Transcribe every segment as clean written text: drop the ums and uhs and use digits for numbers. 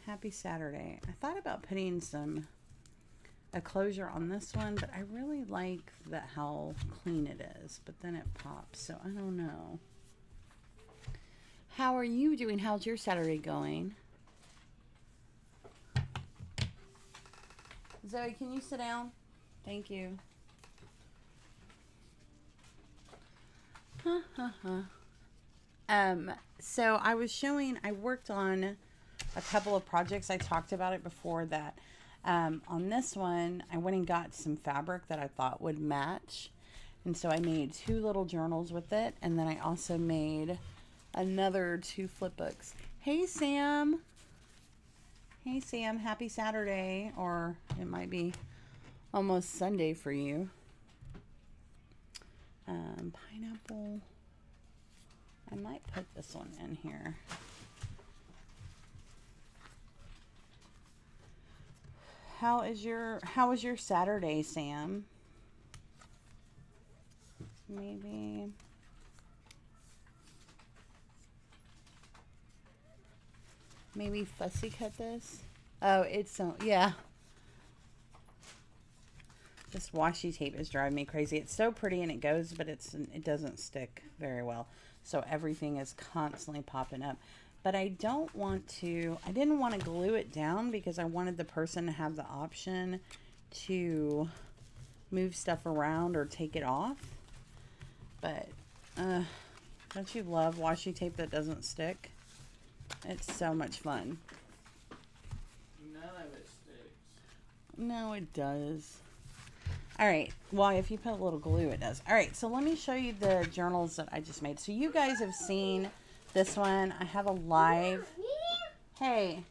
Happy Saturday. I thought about putting a closure on this one, but I really like how clean it is, but then it pops, so I don't know. How are you doing? How's your Saturday going? Zoe, can you sit down? Thank you. So I worked on a couple of projects. I talked about it before that. On this one, I went and got some fabric that I thought would match. And so I made 2 little journals with it. And then I also made another 2 flip books. Hey, Sam. Hey, Sam. Happy Saturday. Or it might be almost Sunday for you. Pineapple. I might put this one in here. How was your Saturday, Sam? Maybe fussy cut this. Oh, it's so, yeah. This washi tape is driving me crazy. It's so pretty and it goes, but it doesn't stick very well. So everything is constantly popping up. But I didn't want to glue it down because I wanted the person to have the option to move stuff around or take it off. But don't you love washi tape that doesn't stick? It's so much fun. None of it sticks. No, it does. All right. Well, if you put a little glue, it does. All right. So let me show you the journals that I just made. So you guys have seen this one. I have a live. Hey,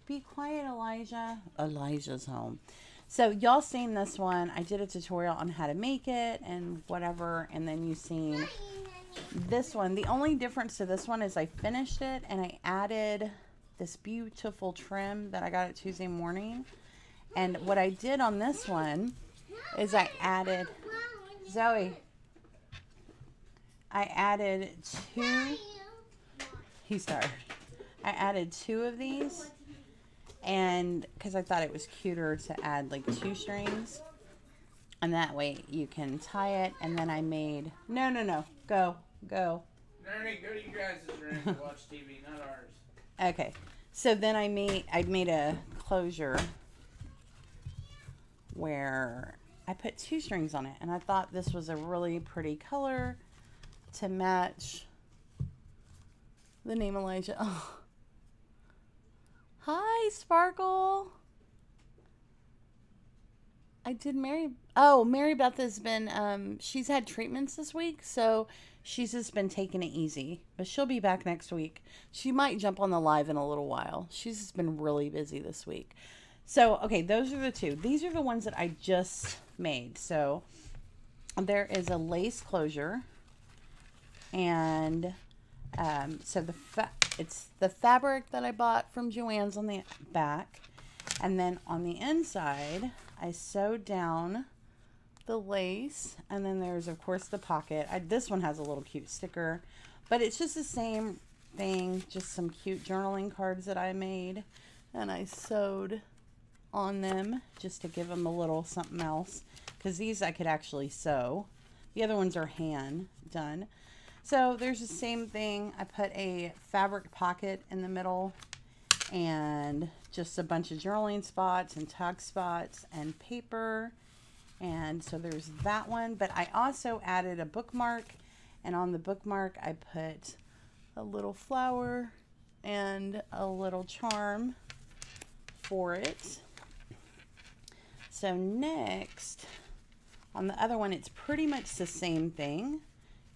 be quiet, Elijah. Elijah's home. So y'all seen this one. I did a tutorial on how to make it and whatever. And then you seen this one. The only difference to this one is I finished it and I added this beautiful trim that I got at Tuesday morning. And what I did on this one is I added, Zoe, I added 2, he's tired. I added 2 of these, and because I thought it was cuter to add like 2 strings, and that way you can tie it. And then I made, no, go. Ernie, go to your guys' room to watch TV, not ours. Okay, so then I made a closure where I put 2 strings on it, and I thought this was a really pretty color to match the name Elijah. Oh. Hi, Sparkle. I did Mary Beth has been, she's had treatments this week, so she's just been taking it easy, but she'll be back next week. She might jump on the live in a little while. She's just been really busy this week. So, okay, those are the 2. These are the ones that I just made. So, there is a lace closure, and so it's the fabric that I bought from Joann's on the back, and then on the inside, I sewed down the lace, and then there's, of course, the pocket. This one has a little cute sticker, but it's just the same thing, just some cute journaling cards that I made, and I sewed on them just to give them a little something else, because these I could actually sew. The other ones are hand done. So there's the same thing. I put a fabric pocket in the middle and just a bunch of journaling spots and tag spots and paper. And so there's that one, but I also added a bookmark, and on the bookmark I put a little flower and a little charm for it. So next, on the other one, it's pretty much the same thing.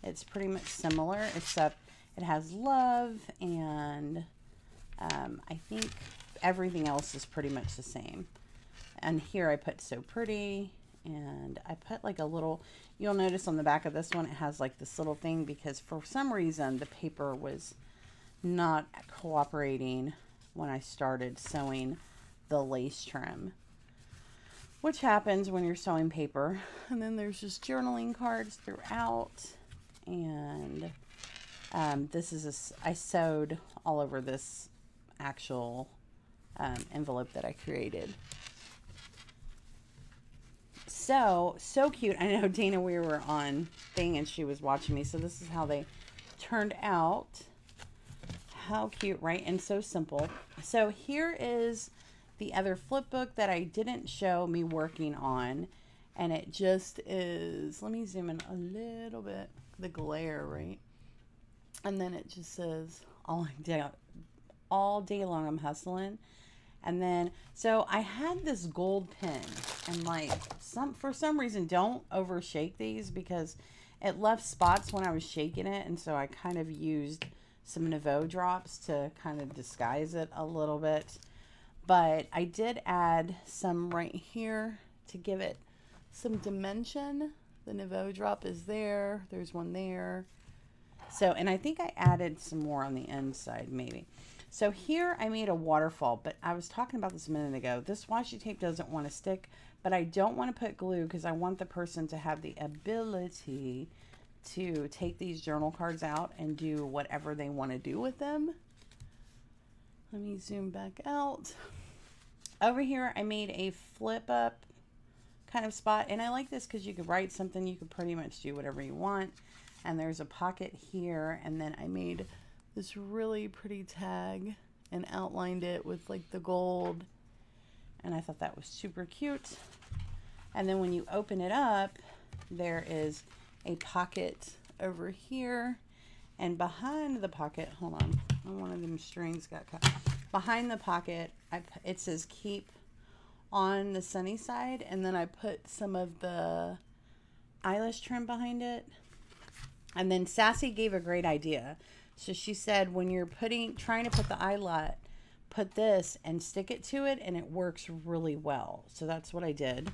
It's pretty much similar, except it has love, and I think everything else is pretty much the same. And here I put so pretty, and I put like a little, you'll notice on the back of this one, it has like this little thing, because for some reason the paper was not cooperating when I started sewing the lace trim, which happens when you're sewing paper. And then there's just journaling cards throughout, and this is I sewed all over this actual envelope that I created. So cute. I know Dana, we were on thing and she was watching me. So this is how they turned out. How cute, right? And so simple. So here is the other flip book that I didn't show me working on. And it just is, let me zoom in a little bit, the glare, right? And then it just says, all day long I'm hustling. And then, so I had this gold pen, and like for some reason, don't over shake these because it left spots when I was shaking it. And so I kind of used some Nouveau drops to kind of disguise it a little bit. But I did add some right here to give it some dimension. The Nouveau drop is there. There's one there. So, and I think I added some more on the inside maybe. So here I made a waterfall, but I was talking about this a minute ago. This washi tape doesn't want to stick, but I don't want to put glue because I want the person to have the ability to take these journal cards out and do whatever they want to do with them. Let me zoom back out. Over here I made a flip up kind of spot, and I like this because you could write something, you could pretty much do whatever you want. And there's a pocket here, and then I made this really pretty tag and outlined it with like the gold, and I thought that was super cute. And then when you open it up, there is a pocket over here, and behind the pocket, hold on, one of them strings got cut. Behind the pocket, it says keep on the sunny side, and then I put some of the eyelash trim behind it. And then Sassy gave a great idea. So she said, when you're trying to put the eyelet, put this and stick it to it, and it works really well. So that's what I did.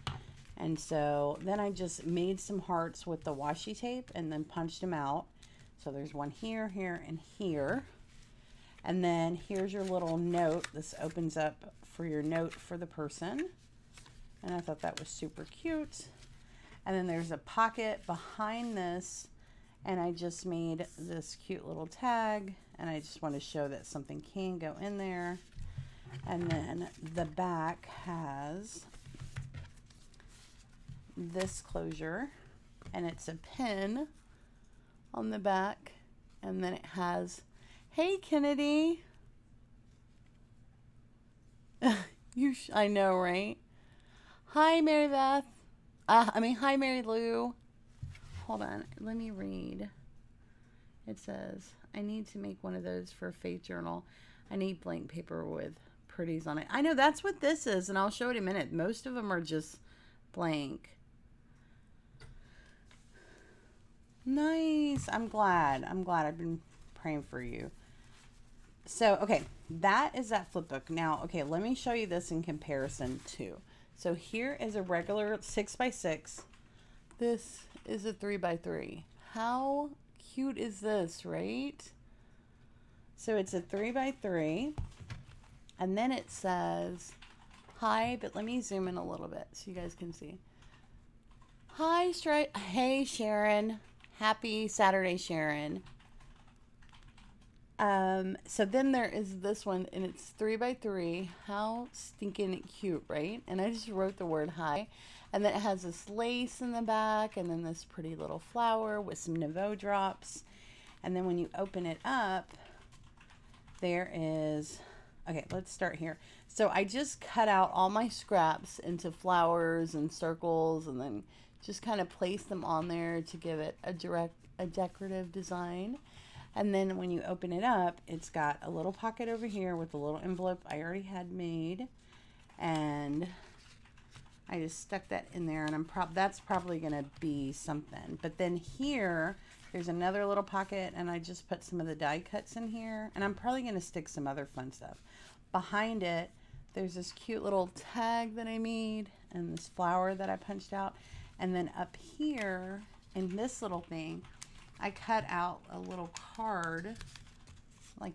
And so then I just made some hearts with the washi tape and then punched them out. So there's one here, here, and here. And then here's your little note. This opens up for your note for the person. And I thought that was super cute. And then there's a pocket behind this. And I just made this cute little tag, and I just want to show that something can go in there. And then the back has this closure, and it's a pin on the back, and then it has, hey Kennedy. I know, right? Hi Mary Beth. Hi Mary Lou. Hold on, let me read. It says, I need to make one of those for a faith journal. I need blank paper with pretties on it. I know that's what this is, and I'll show it in a minute. Most of them are just blank. Nice. I'm glad. I've been praying for you. So, okay, that is that flip book. Now, okay, let me show you this in comparison too. So here is a regular 6x6. This is a 3x3. How cute is this, right? So it's a 3x3, and then it says hi, but let me zoom in a little bit so you guys can see. Hi, hey Sharon, happy Saturday, Sharon. So then there is this one, and it's 3x3. How stinking cute, right? And I just wrote the word hi. And then it has this lace in the back, and then this pretty little flower with some Nouveau drops. And then when you open it up, there is, okay, let's start here. So I just cut out all my scraps into flowers and circles, and then just kind of place them on there to give it a decorative design. And then when you open it up, it's got a little pocket over here with a little envelope I already had made. And I just stuck that in there, and that's probably going to be something. But then here, there's another little pocket, and I just put some of the die cuts in here. And I'm probably going to stick some other fun stuff. Behind it, there's this cute little tag that I made, and this flower that I punched out. And then up here, in this little thing, I cut out a little card, like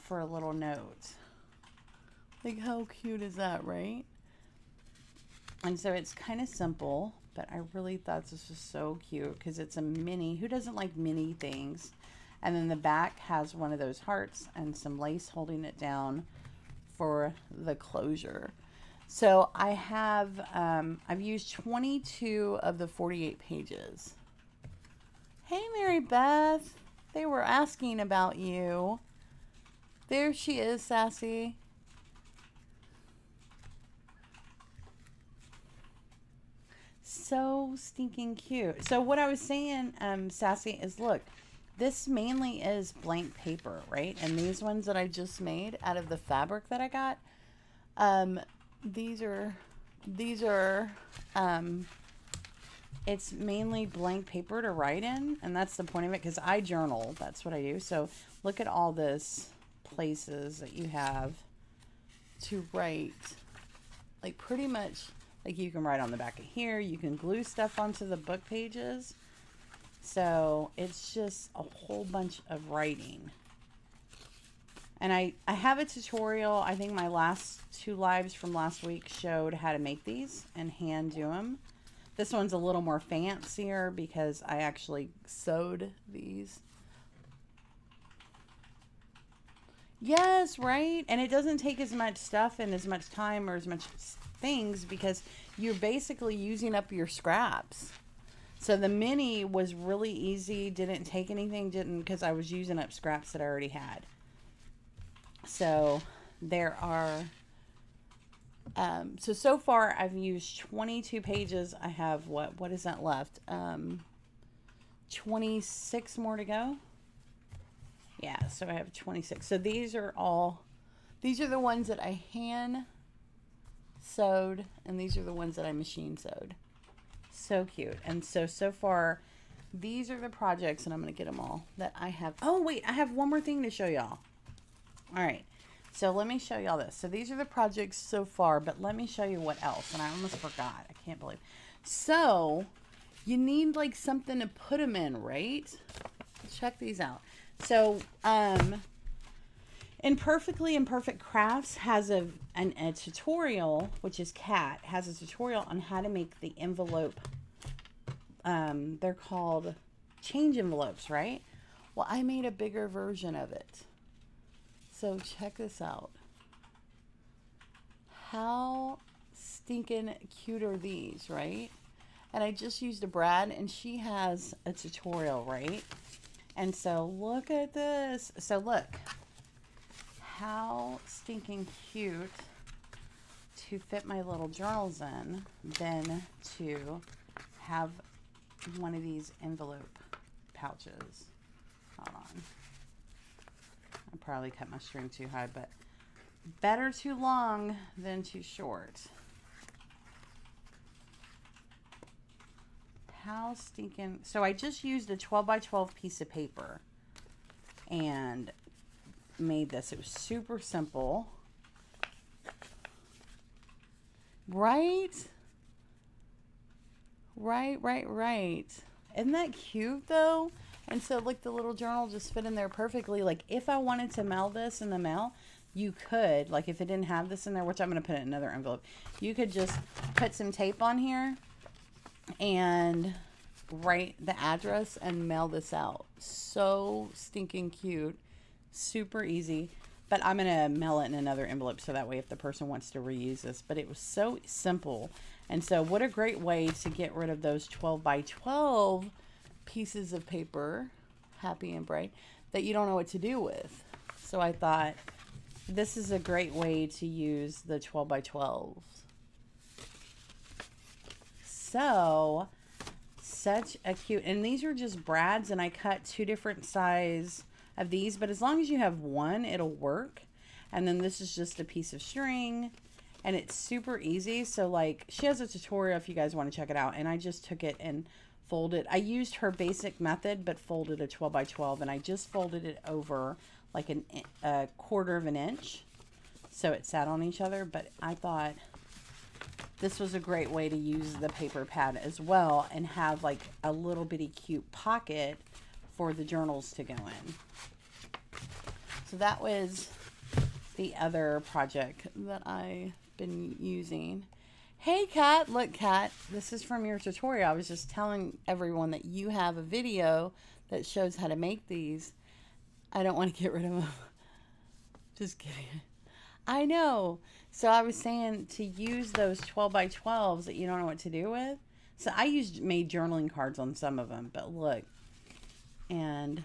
for a little note. Like, how cute is that, right? And so it's kind of simple, but I really thought this was so cute because it's a mini. Who doesn't like mini things? And then the back has one of those hearts and some lace holding it down for the closure. So I have, I've used 22 of the 48 pages. Hey, Mary Beth. They were asking about you. There she is, Sassy. So stinking cute. So what I was saying, Sassy, is look, this mainly is blank paper, right? And these ones that I just made out of the fabric that I got, these are, it's mainly blank paper to write in, and that's the point of it, because I journal. That's what I do. So look at all this places that you have to write, like pretty much, like you can write on the back of here, you can glue stuff onto the book pages. So it's just a whole bunch of writing. And I have a tutorial. I think my last 2 lives from last week showed how to make these and hand do them. This one's a little more fancier because I actually sewed these. Yes, right? And it doesn't take as much stuff and as much time or as much things because you're basically using up your scraps. So the mini was really easy, didn't take anything, because I was using up scraps that I already had. So there are, so far I've used 22 pages. I have, what is that left? 26 more to go. Yeah, so I have 26. So these are the ones that I hand sewed, and these are the ones that I machine sewed. So cute. And so far, these are the projects, and I'm going to get them all that I have. Oh, wait, I have one more thing to show y'all. All right, so let me show y'all this. So these are the projects so far, but let me show you what else. And I almost forgot. I can't believe. So you need like something to put them in, right? Check these out. So, Perfectly Imperfect Crafts has a tutorial, which is Kat, has a tutorial on how to make the envelope. They're called change envelopes, right? Well, I made a bigger version of it. So check this out. How stinking cute are these, right? And I just used a Brad, and she has a tutorial, right? And so look at this. So look. How stinking cute to fit my little journals in than to have one of these envelope pouches. Hold on. I probably cut my string too high, but better too long than too short. How stinking... So I just used a 12 by 12 piece of paper and made this. It was super simple. Right? Right. Isn't that cute though? And so like the little journal just fit in there perfectly. Like if I wanted to mail this in the mail, you could, like if it didn't have this in there, which I'm going to put it in another envelope, you could just put some tape on here and write the address and mail this out. So stinking cute. Super easy. But I'm going to mail it in another envelope so that way if the person wants to reuse this. But it was so simple. And so what a great way to get rid of those 12 by 12 pieces of paper, happy and bright, that you don't know what to do with. So I thought this is a great way to use the 12 by 12s. So such a cute, and these are just brads, and I cut 2 different size of these, but as long as you have one, it'll work. And then this is just a piece of string, and it's super easy. So like she has a tutorial if you guys want to check it out, and I just took it and folded. I used her basic method, but folded a 12 by 12, and I just folded it over like a quarter of an inch, so it sat on each other. But I thought this was a great way to use the paper pad as well and have like a little bitty cute pocket for the journals to go in. So that was the other project that I've been using. Hey Kat, look Kat, this is from your tutorial. I was just telling everyone that you have a video that shows how to make these. I don't want to get rid of them. Just kidding. I know. So I was saying to use those 12 by 12s that you don't know what to do with. So I made journaling cards on some of them, but look. And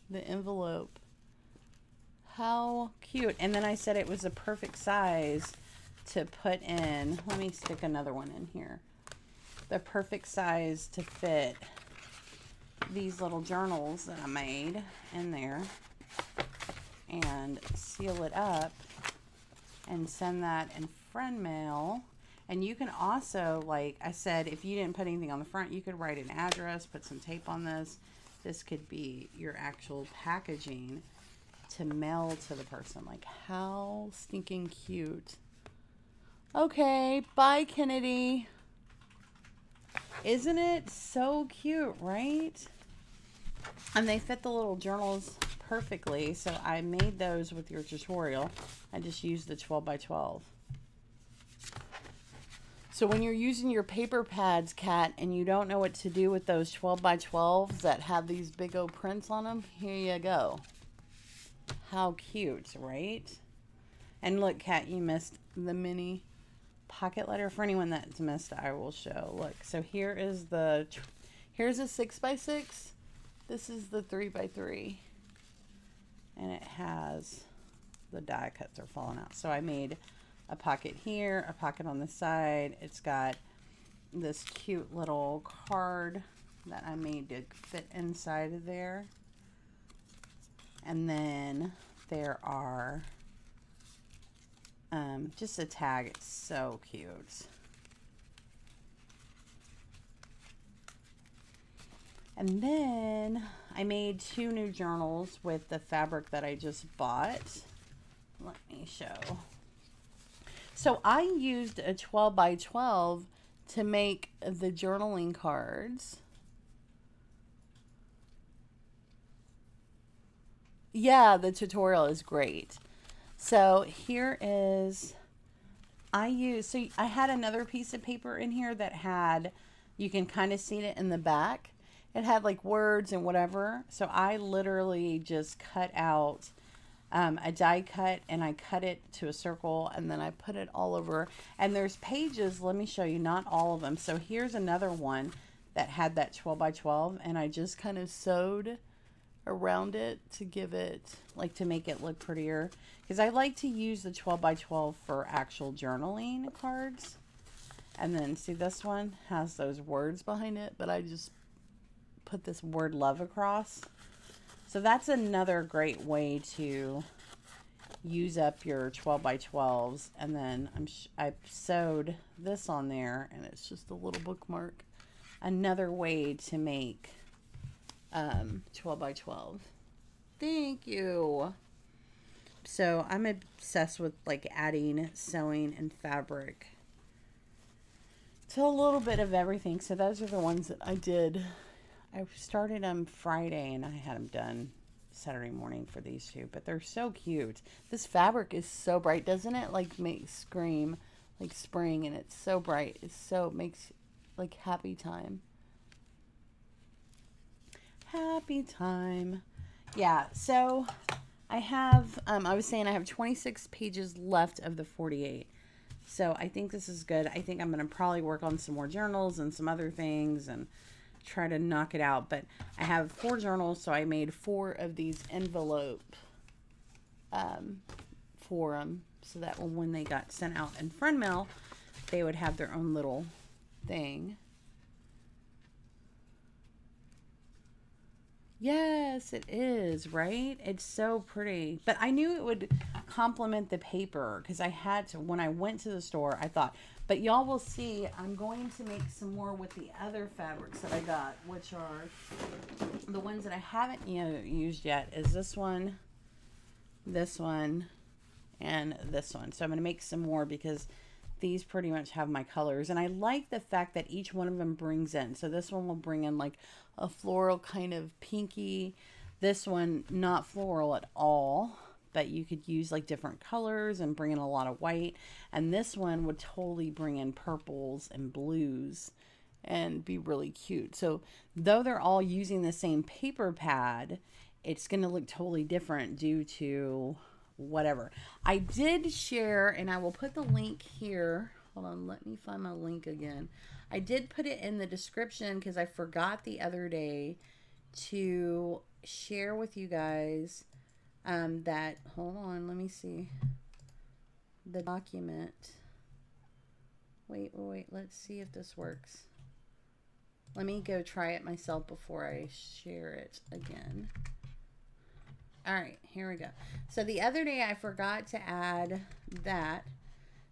the envelope. How cute. And then I said it was a perfect size to put in. Let me stick another one in here. The perfect size to fit these little journals that I made in there. And seal it up and send that in friend mail. And you can also, like I said, if you didn't put anything on the front, you could write an address, put some tape on this. This could be your actual packaging to mail to the person. Like, how stinking cute. Okay, bye, Kennedy. Isn't it so cute, right? And they fit the little journals perfectly, so I made those with your tutorial. I just used the 12 by 12. So when you're using your paper pads, Kat, and you don't know what to do with those 12 by 12s that have these big old prints on them, here you go. How cute, right? And look, Kat, you missed the mini pocket letter. For anyone that's missed, I will show. Look, so here is here's a 6 by 6. This is the 3 by 3. And it has, the die cuts are falling out. So I made a pocket here, a pocket on the side. It's got this cute little card that I made to fit inside of there. And then there are just a tag. It's so cute. And then I made 2 new journals with the fabric that I just bought. Let me show. So I used a 12 by 12 to make the journaling cards. Yeah, the tutorial is great. So here is, so I had another piece of paper in here that had, you can kind of see it in the back. It had like words and whatever. So I literally just cut out a die cut, and I cut it to a circle, and then I put it all over. And there's pages, let me show you, not all of them. So here's another one that had that 12 by 12, and I just kind of sewed around it to give it, like, to make it look prettier, because I like to use the 12 by 12 for actual journaling cards. And then see, this one has those words behind it, but I just put this word love across. So that's another great way to use up your 12 by 12s. And then I sewed this on there, and it's just a little bookmark. Another way to make 12 by 12. Thank you. So I'm obsessed with like adding sewing and fabric to a little bit of everything. So those are the ones that I did. I started them Friday and I had them done Saturday morning for these 2, but they're so cute. This fabric is so bright. Doesn't it like make scream like spring? And it's so bright. It's so, it makes like happy time. Happy time. Yeah, so I have, I was saying I have 26 pages left of the 48. So I think this is good. I think I'm going to probably work on some more journals and some other things and try to knock it out. But I have 4 journals, so I made 4 of these envelope for them, so that when they got sent out in friend mail, they would have their own little thing. Yes, it is, right? It's so pretty. But I knew it would complement the paper because I had to, when I went to the store, I thought, but y'all will see, I'm going to make some more with the other fabrics that I got, which are the ones that I haven't used yet, is this one, and this one. So I'm going to make some more because these pretty much have my colors. And I like the fact that each one of them brings in. So this one will bring in like a floral kind of pinky. This one, not floral at all, but you could use like different colors and bring in a lot of white. And this one would totally bring in purples and blues and be really cute. So though they're all using the same paper pad, it's going to look totally different due to whatever. I did share, and I will put the link here. Hold on, let me find my link again. I did put it in the description because I forgot the other day to share with you guys that, hold on, let me see. The document. Wait, let's see if this works. Let me go try it myself before I share it again. All right, here we go. So the other day I forgot to add that.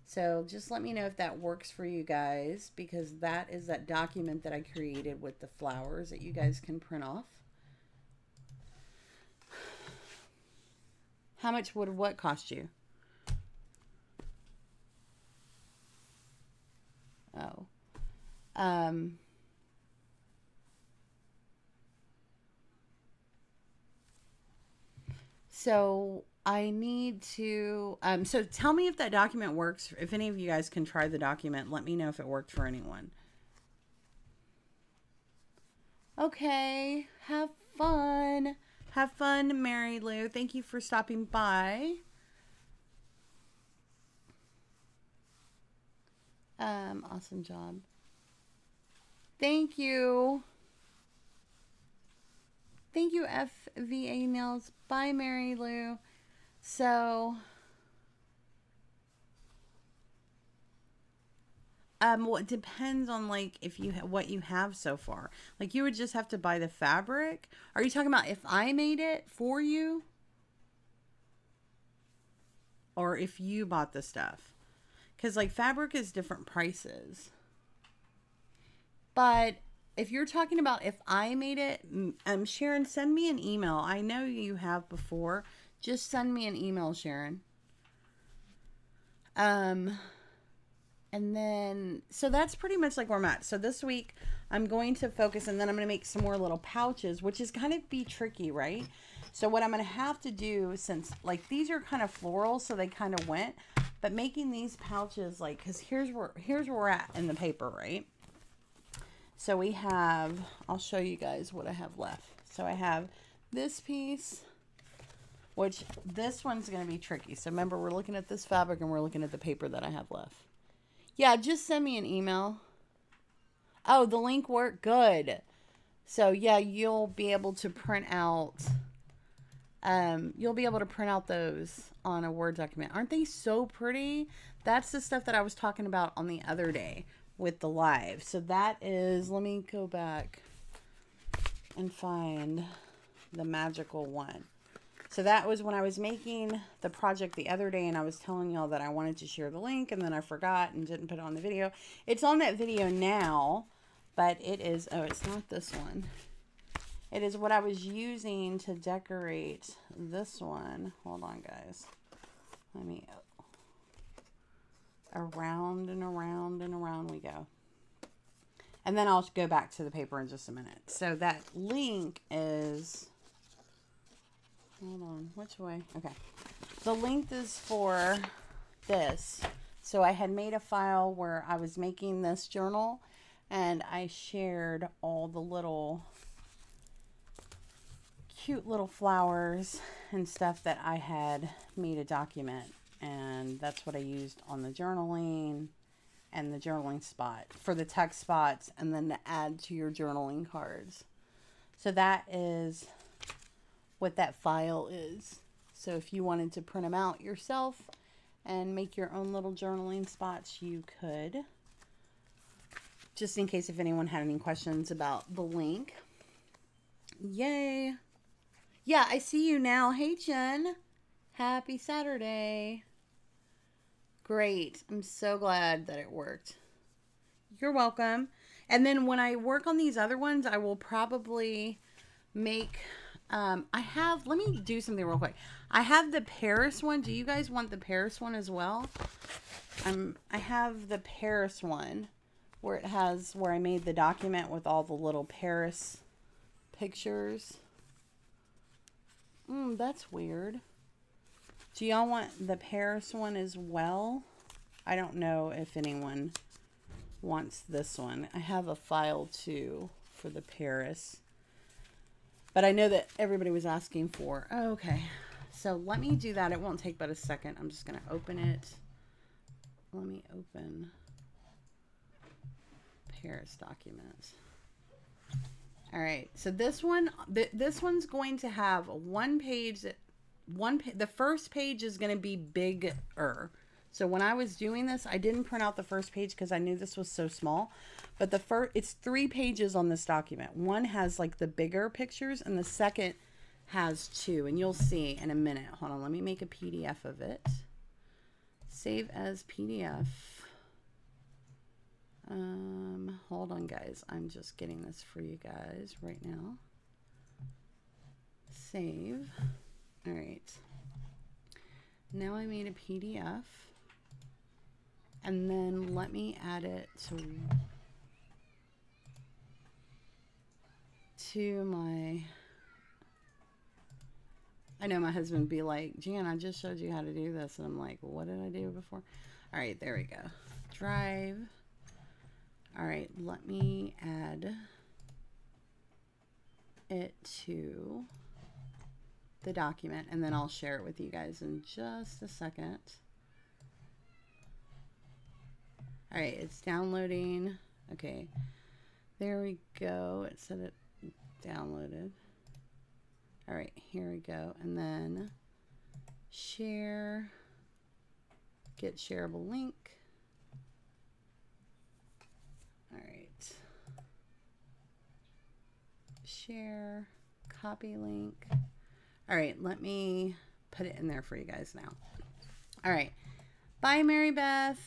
So just let me know if that works for you guys, because that is that document that I created with the flowers that you guys can print off. How much would what cost you? Oh. So I need to, so tell me if that document works. If any of you guys can try the document, let me know if it worked for anyone. Okay. Have fun. Have fun, Mary Lou. Thank you for stopping by. Awesome job. Thank you. Thank you, FVA Nails. Bye, Mary Lou. So, well, it depends on like if you what you have so far. Like you would just have to buy the fabric. Are you talking about if I made it for you, or if you bought the stuff? Because like fabric is different prices. But if you're talking about if I made it, Sharon, send me an email. I know you have before. Just send me an email, Sharon. And then, so that's pretty much like where I'm at. So this week I'm going to focus, and then I'm going to make some more little pouches, which is kind of be tricky, right? So what I'm going to have to do, since like these are kind of floral, so they kind of went, but making these pouches, like, cause here's where we're at in the paper, right? So we have, I'll show you guys what I have left. So I have this piece, which this one's going to be tricky. So remember, we're looking at this fabric and we're looking at the paper that I have left. Yeah, just send me an email. Oh, the link worked? Good. So yeah, you'll be able to print out, those on a Word document. Aren't they so pretty? That's the stuff that I was talking about on the other day with the live. So that is, let me go back and find the magical one. So that was when I was making the project the other day, and I was telling y'all that I wanted to share the link, and then I forgot and didn't put it on the video. It's on that video now, but it is, oh, it's not this one. It is what I was using to decorate this one. Hold on, guys. Let me, around and around and around we go. And then I'll go back to the paper in just a minute. So that link is, hold on, which way? Okay. The link is for this. So I had made a file where I was making this journal, and I shared all the little cute little flowers and stuff that I had made a document. And that's what I used on the journaling and the journaling spot for the text spots, and then to add to your journaling cards. So that is what that file is. So if you wanted to print them out yourself and make your own little journaling spots, you could. Just in case if anyone had any questions about the link. Yay. Yeah, I see you now. Hey, Jen. Happy Saturday. Great. I'm so glad that it worked. You're welcome. And then when I work on these other ones, I will probably make, let me do something real quick. I have the Paris one. Do you guys want the Paris one as well? I have the Paris one where I made the document with all the little Paris pictures. That's weird. Do y'all want the Paris one as well? I don't know if anyone wants this one. I have a file too for the Paris. But I know that everybody was asking for. Oh, okay. So let me do that. It won't take but a second. I'm just going to open it. Let me open Paris document. All right. So this one, this one's going to have one page. The first page is going to be bigger. So when I was doing this, I didn't print out the first page because I knew this was so small. But it's 3 pages on this document. One has like the bigger pictures and the second has 2. And you'll see in a minute. Hold on, let me make a PDF of it. Save as PDF. Hold on, guys. I'm just getting this for you guys right now. Save. All right. Now I made a PDF. And then let me add it to my... I know my husband would be like, Jan, I just showed you how to do this. And I'm like, what did I do before? All right, there we go. Drive. All right, let me add it to the document, and then I'll share it with you guys in just a second. All right, it's downloading. Okay, there we go. It said it downloaded. All right, here we go. And then share, get shareable link. All right. Share, copy link. All right, let me put it in there for you guys now. All right. Bye, Mary Beth.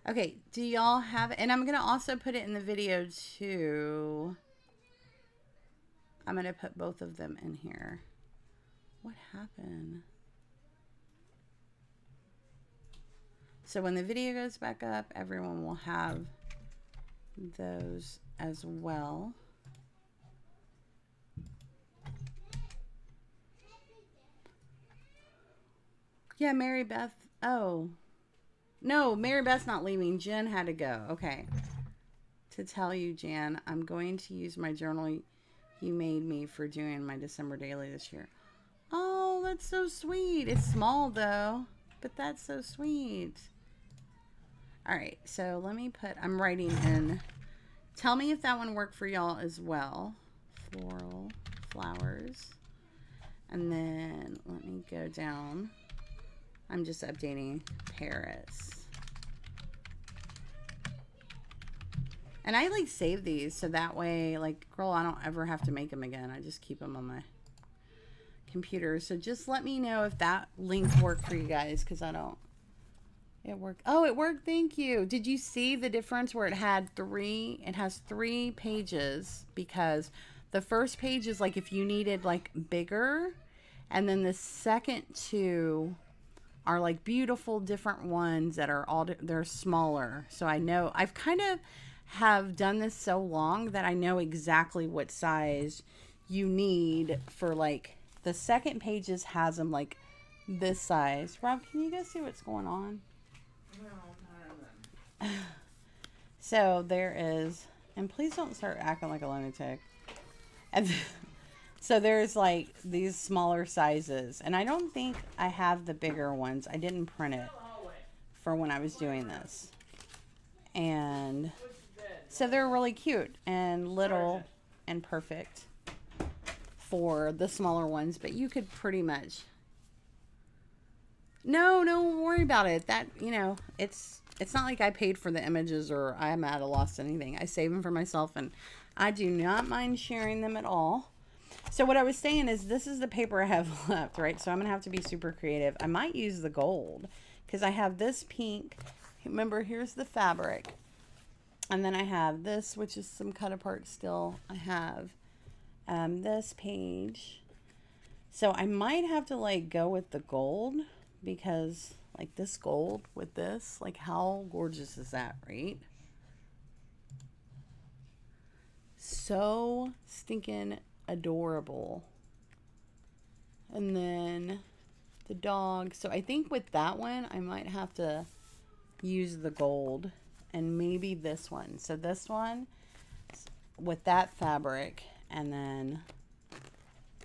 Okay, do y'all have, and I'm going to also put it in the video too. I'm going to put both of them in here. What happened? So when the video goes back up, everyone will have those as well. Yeah, Mary Beth. Oh. No, Mary Beth's not leaving. Jen had to go. Okay. To tell you, Jan, I'm going to use my journal you made me for doing my December daily this year. Oh, that's so sweet. It's small, though. But that's so sweet. All right. So let me put... I'm writing in... Tell me if that one worked for y'all as well. Floral flowers. And then let me go down... I'm just updating Paris. And I like save these so that way, like, girl, I don't ever have to make them again. I just keep them on my computer. So just let me know if that link worked for you guys, because I don't. It worked. Oh, it worked. Thank you. Did you see the difference where it had 3? It has 3 pages, because the first page is like if you needed like bigger, and then the second 2 are like beautiful different ones that are all, they're smaller. So I know I've kind of have done this so long that I know exactly what size you need for, like, the second pages has them like this size. Rob, can you go see what's going on? No, so there is, and please don't start acting like a lunatic. And so there's like these smaller sizes, and I don't think I have the bigger ones. I didn't print it for when I was doing this. And so they're really cute and little and perfect for the smaller ones, but you could pretty much... No, don't worry about it. That, you know, it's not like I paid for the images or I'm at a loss to anything. I save them for myself, and I do not mind sharing them at all. So what I was saying is, this is the paper I have left, right? So I'm going to have to be super creative. I might use the gold because I have this pink. Remember, here's the fabric. And then I have this, which is some cut apart still. I have this page. So I might have to like go with the gold, because like this gold with this, like how gorgeous is that, right? So stinking adorable. And then the dog. So I think with that one, I might have to use the gold, and maybe this one. So this one, with that fabric and then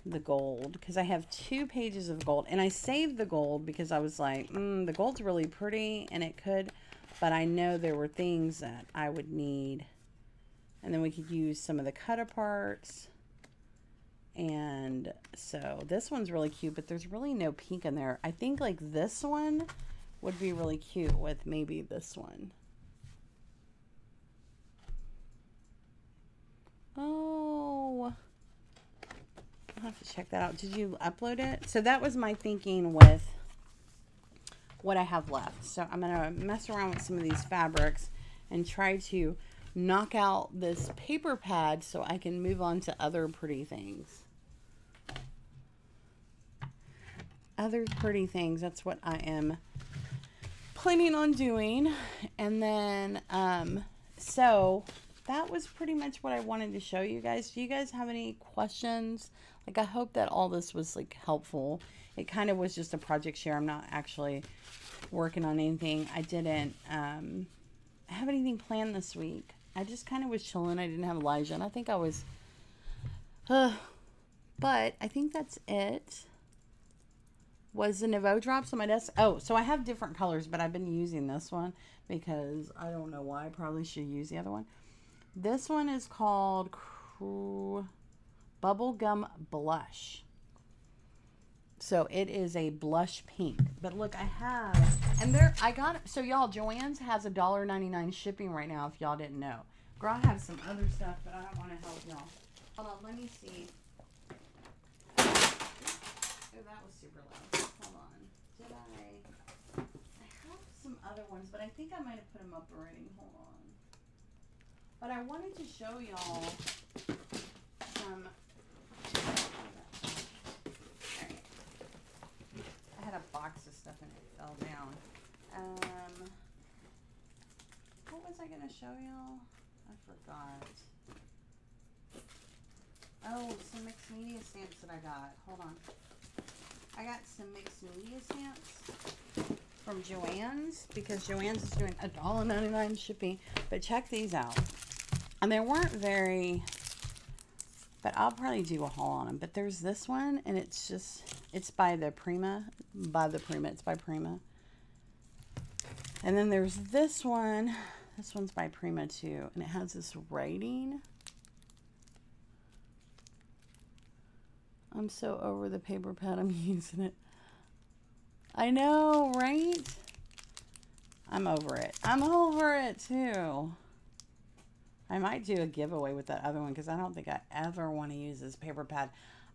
the gold, because I have 2 pages of gold, and I saved the gold because I was like, the gold's really pretty and it could, but I know there were things that I would need, and then we could use some of the cut aparts. And so this one's really cute, but there's really no pink in there. I think like this one would be really cute with maybe this one. Oh, I'll have to check that out. Did you upload it? So that was my thinking with what I have left. So I'm going to mess around with some of these fabrics and try to knock out this paper pad so I can move on to other pretty things. Other pretty things. That's what I am planning on doing. And then, so that was pretty much what I wanted to show you guys. Do you guys have any questions? Like, I hope that all this was like helpful. It kind of was just a project share. I'm not actually working on anything. I didn't have anything planned this week. I just kind of was chilling. I didn't have Elijah, and I think I was, but I think that's it. Was the Nouveau drops on my desk? Oh, so I have different colors, but I've been using this one because I don't know why. I probably should use the other one. This one is called Bubblegum Blush. So it is a blush pink. But look, I have, and there, I got, so y'all, Joann's has $1.99 shipping right now, if y'all didn't know. Girl, I have some other stuff, but I don't want to help y'all. Hold on, let me see. Oh, that was super loud. Hold on. Did I have some other ones, but I think I might have put them up already. Hold on. But I wanted to show y'all some. Alright. I had a box of stuff and it fell down. What was I gonna show y'all? I forgot. Oh, some mixed media stamps that I got. Hold on. I got some mixed media stamps from Joann's because Joann's is doing $1.99 shipping. But check these out. And they weren't very, but I'll probably do a haul on them. But there's this one, and it's just, it's by the Prima. It's by Prima. And then there's this one. This one's by Prima too. And it has this writing. I'm so over the paper pad. I'm using it. I know, right? I'm over it. I'm over it too. I might do a giveaway with that other one because I don't think I ever want to use this paper pad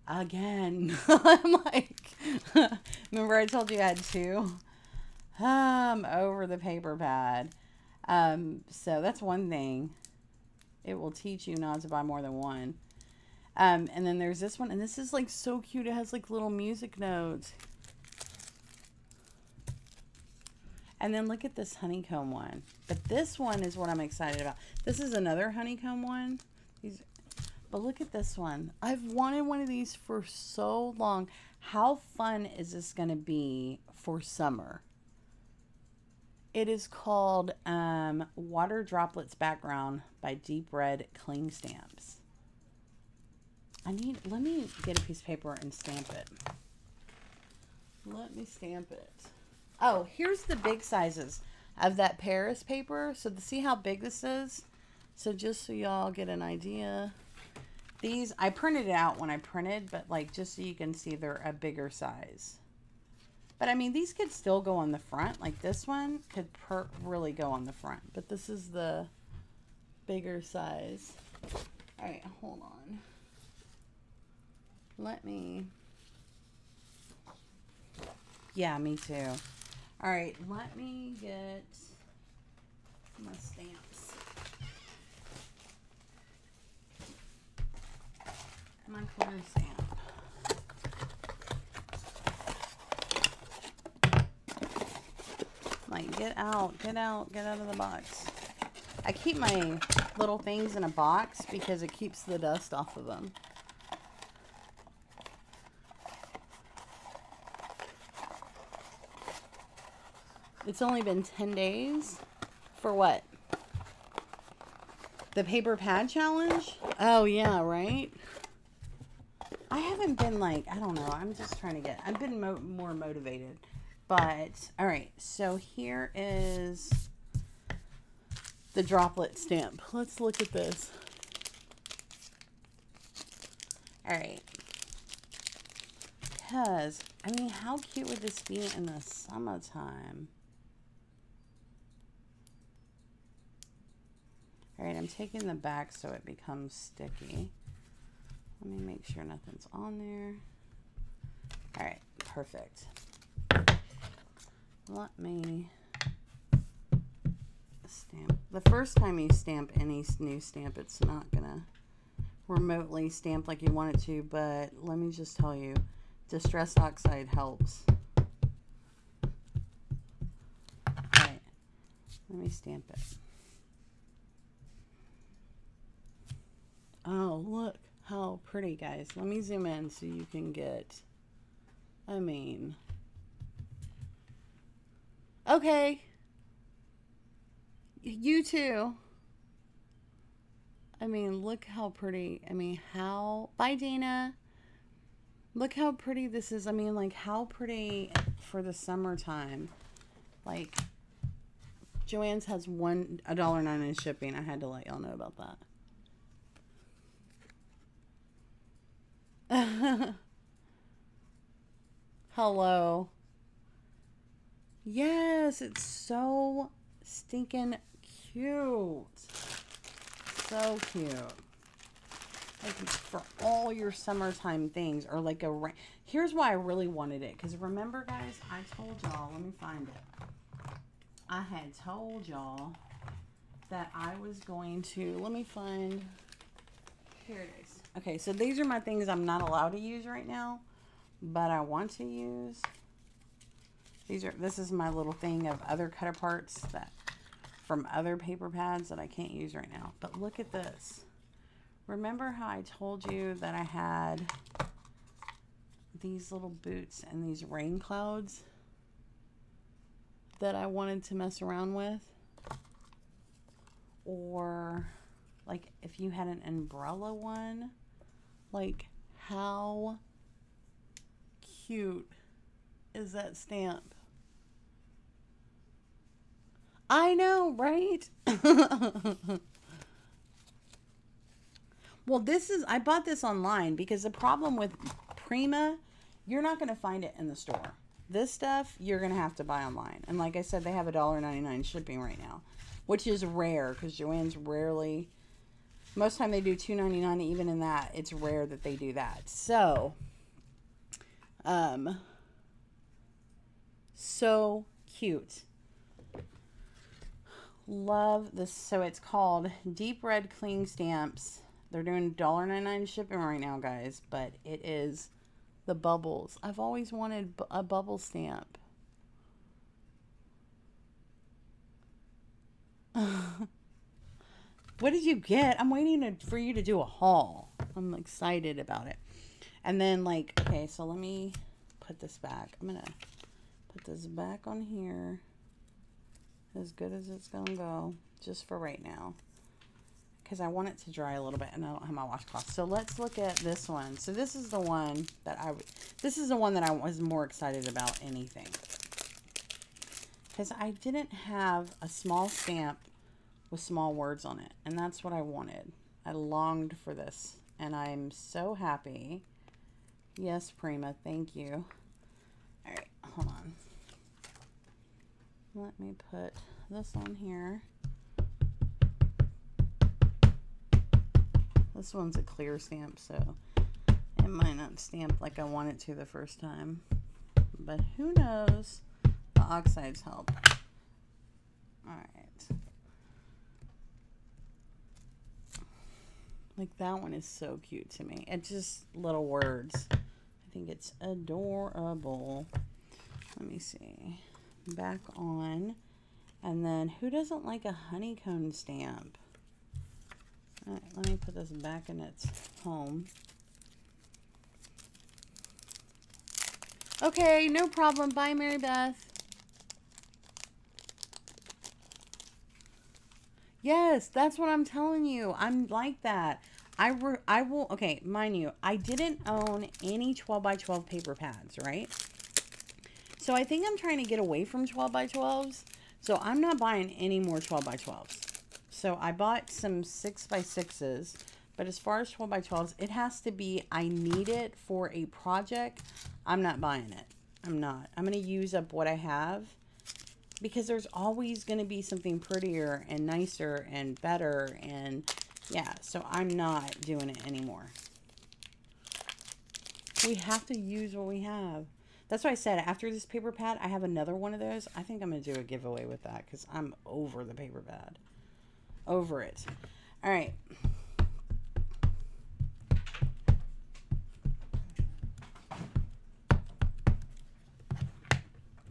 again. I'm like, remember I told you I had 2? I'm over the paper pad. So that's one thing. It will teach you not to buy more than one. And then there's this one, and this is like so cute. It has like little music notes. And then look at this honeycomb one. But this one is what I'm excited about. This is another honeycomb one. But look at this one. I've wanted one of these for so long. How fun is this going to be for summer? It is called Water Droplets Background by Deep Red Cling Stamps. Let me get a piece of paper and stamp it. Let me stamp it. Oh, here's the big sizes of that Paris paper. So to see how big this is. So just so y'all get an idea. These, I printed it out when I printed, but like just so you can see they're a bigger size. But I mean, these could still go on the front. Like this one could really go on the front. But this is the bigger size. All right, hold on. Let me. Yeah, me too. All right, let me get my stamps. My clear stamp. Like, get out of the box. I keep my little things in a box because it keeps the dust off of them. It's only been 10 days. For what? The paper pad challenge? Oh, yeah, right? I haven't been like, I don't know. I'm just trying to get, I've been more motivated. But, all right. So here is the droplet stamp. Let's look at this. All right. Because, I mean, how cute would this be in the summertime? All right, I'm taking the back so it becomes sticky. Let me make sure nothing's on there. All right, perfect. Let me stamp. The first time you stamp any new stamp, it's not gonna remotely stamp like you want it to, but let me just tell you, Distress Oxide helps. All right, let me stamp it. Oh, look how pretty, guys. Let me zoom in so you can get, I mean, okay. You too. I mean, look how pretty. I mean, how, bye Dana. Look how pretty this is. I mean, like, how pretty for the summertime. Like, Joann's has $1.09 in shipping. I had to let y'all know about that. Hello. Yes, it's so stinking cute. So cute. Like, for all your summertime things, or like a, here's why I really wanted it. Because remember, guys, I told y'all, let me find it. I had told y'all that I was going to, let me find, here it is. Okay, so these are my things I'm not allowed to use right now, but I want to use. This is my little thing of other cut aparts that from other paper pads that I can't use right now. But look at this. Remember how I told you that I had these little boots and these rain clouds that I wanted to mess around with? Or like if you had an umbrella one, like how cute is that stamp? I know, right? Well, I bought this online because the problem with Prima, you're not going to find it in the store. This stuff, you're going to have to buy online. And like I said, they have $1.99 shipping right now, which is rare because Joann's rarely, most time they do $2.99. Even in that, it's rare that they do that. So, so cute. Love this. So it's called Deep Red Cling Stamps. They're doing $1.99 shipping right now, guys, but it is the bubbles. I've always wanted a bubble stamp. What did you get? I'm waiting for you to do a haul. I'm excited about it. And then, like, okay, so let me put this back. I'm going to put this back on here as good as it's going to go, just for right now, because I want it to dry a little bit and I don't have my washcloth. So let's look at this one. So this is the one that I was more excited about anything, because I didn't have a small stamp with small words on it, and that's what I wanted. I longed for this, and I'm so happy. Yes, Prima, thank you. All right, hold on. Let me put this on here. This one's a clear stamp, so it might not stamp like I want it to the first time. But who knows? The Oxides help. Alright. Like, that one is so cute to me. It's just little words. I think it's adorable. Let me see. Back on. And then who doesn't like a honeycomb stamp? All right, let me put this back in its home. Okay, no problem. Bye, Mary Beth. Yes, that's what I'm telling you. I'm like that. I will, okay, mind you, I didn't own any 12 by 12 paper pads, right? So I think I'm trying to get away from 12 by 12s. So I'm not buying any more 12 by 12s. So I bought some 6 by 6s, but as far as 12 by 12s, it has to be, I need it for a project. I'm not buying it. I'm not. I'm going to use up what I have, because there's always going to be something prettier and nicer and better. And yeah, so I'm not doing it anymore. We have to use what we have. That's why I said after this paper pad, I have another one of those. I think I'm going to do a giveaway with that because I'm over the paper pad. Over it. All right.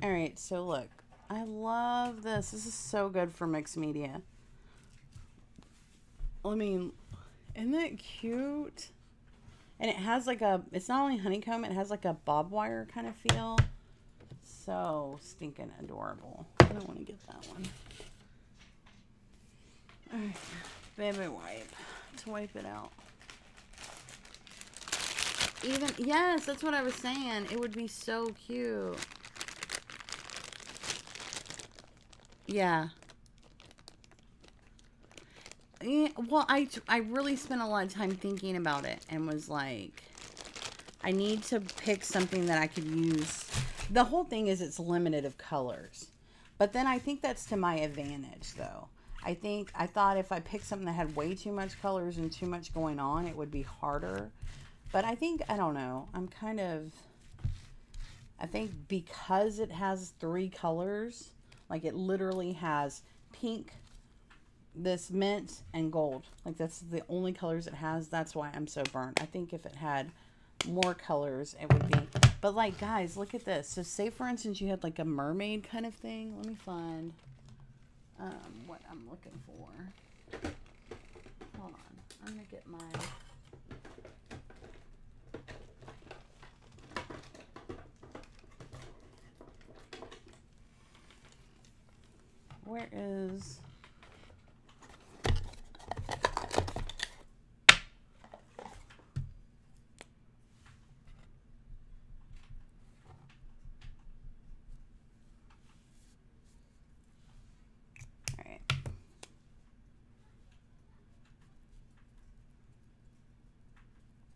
All right, so look. I love this. This is so good for mixed media. I mean, isn't that cute? And it has like a, it's not only honeycomb, it has like a bob wire kind of feel. So stinking adorable. I don't want to get that one. All right, baby wipe to wipe it out. Even, yes, that's what I was saying. It would be so cute. Yeah. Yeah, well, I really spent a lot of time thinking about it and was like, I need to pick something that I could use. The whole thing is it's limited of colors. But then I think that's to my advantage, though. I thought if I picked something that had way too much colors and too much going on, it would be harder. But I think, I don't know, I think because it has 3 colors, like it literally has pink, this mint, and gold. Like that's the only colors it has. That's why I'm so burnt. I think if it had more colors, it would be. But like, guys, look at this. So say for instance you had like a mermaid kind of thing. Let me find what I'm looking for. Hold on. I'm gonna get my where is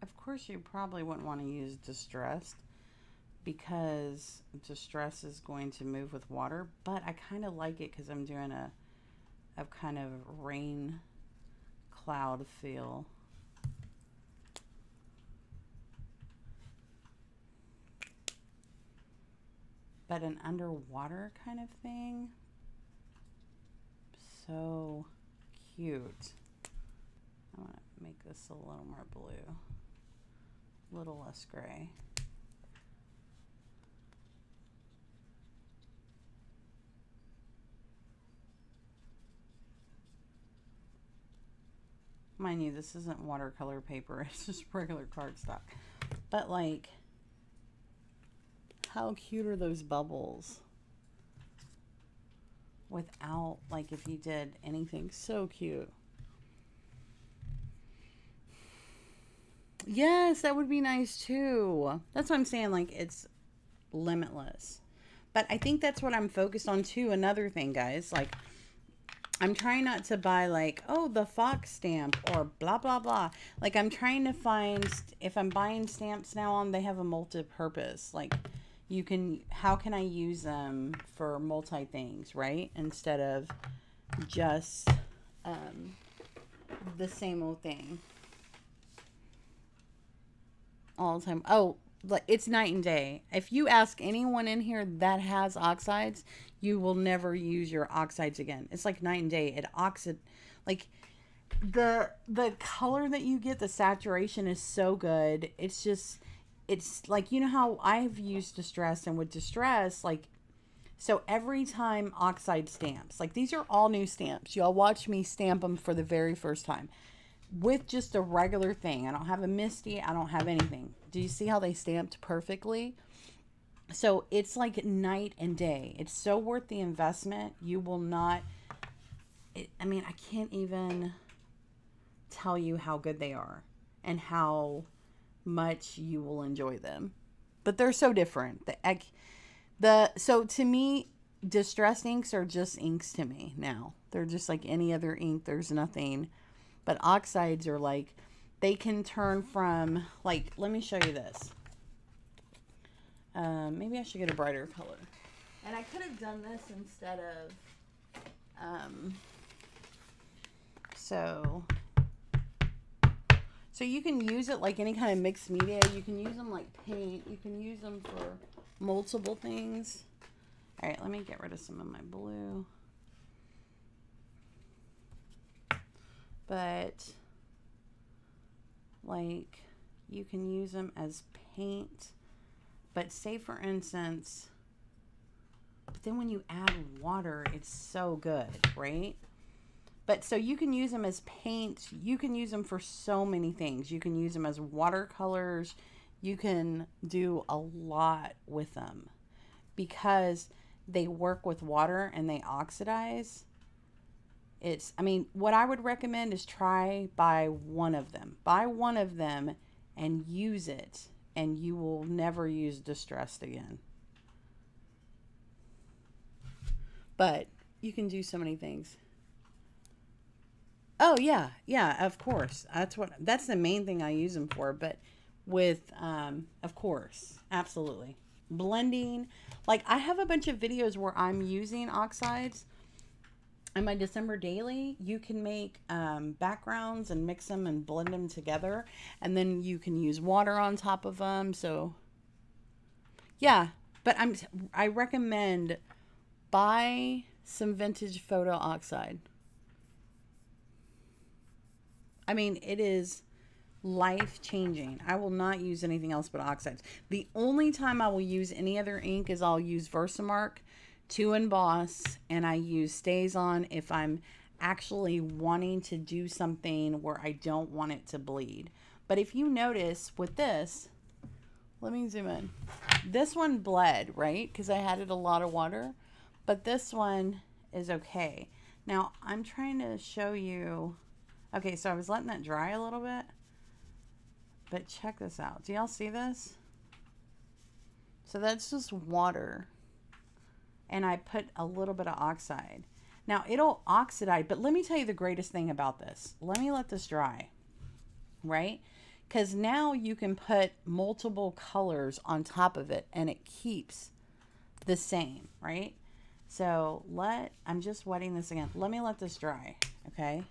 of course, you probably wouldn't want to use distressed because distress is going to move with water, but I kind of like it because I'm doing a kind of rain cloud feel. But an underwater kind of thing. So cute. I want to make this a little more blue. A little less gray. Mind you, this isn't watercolor paper. It's just regular cardstock. But like, how cute are those bubbles? Without, like, if you did anything, so cute. Yes, that would be nice too. That's what I'm saying, like, it's limitless. But I think that's what I'm focused on too. Another thing, guys, like, I'm trying not to buy like, oh, the Fox stamp or blah, blah, blah. Like, I'm trying to find, if I'm buying stamps now on, they have a multi-purpose. Like, you can, how can I use them for multi things, right? Instead of just the same old thing all the time. Oh, it's night and day. If you ask anyone in here that has oxides, you will never use your oxides again. It's like night and day. It oxide, like the color that you get, the saturation is so good. It's just, it's like, you know how I've used distress, and with distress, like, so every time Oxide stamps, like these are all new stamps. Y'all watch me stamp them for the very first time with just a regular thing. I don't have a Misty. I don't have anything. Do you see how they stamped perfectly? So it's like night and day. It's so worth the investment. You will not, I mean, I can't even tell you how good they are and how much you will enjoy them. But they're so different. So to me, distressed inks are just inks to me now. They're just like any other ink. There's nothing. But oxides are like, they can turn from, like, let me show you this. Maybe I should get a brighter color. And I could have done this instead of, so you can use it like any kind of mixed media. You can use them like paint. You can use them for multiple things. All right, let me get rid of some of my blue. But like, you can use them as paint. But say for instance, but then when you add water, it's so good, right? But so you can use them as paint. You can use them for so many things. You can use them as watercolors. You can do a lot with them because they work with water and they oxidize. I mean, what I would recommend is buy one of them. Buy one of them and use it, and you will never use distressed again. But you can do so many things. Oh yeah, of course. That's the main thing I use them for. But with, of course, absolutely. Blending. Like, I have a bunch of videos where I'm using oxides. In my December daily, you can make backgrounds and mix them and blend them together. And then you can use water on top of them. So, yeah. But I recommend buy some vintage photo oxide. I mean, it is life-changing. I will not use anything else but oxides. The only time I will use any other ink is I'll use Versamark to emboss, and I use StazOn if I'm actually wanting to do something where I don't want it to bleed. But if you notice with this, let me zoom in. This one bled, right? Because I added a lot of water. But this one is okay. Now, I'm trying to show you. Okay, so I was letting that dry a little bit. But check this out. Do y'all see this? So that's just water. And I put a little bit of oxide. Now, it'll oxidize, but let me tell you the greatest thing about this. Let me let this dry, right? Because now you can put multiple colors on top of it, and it keeps the same, right? So I'm just wetting this again. Let me let this dry, okay?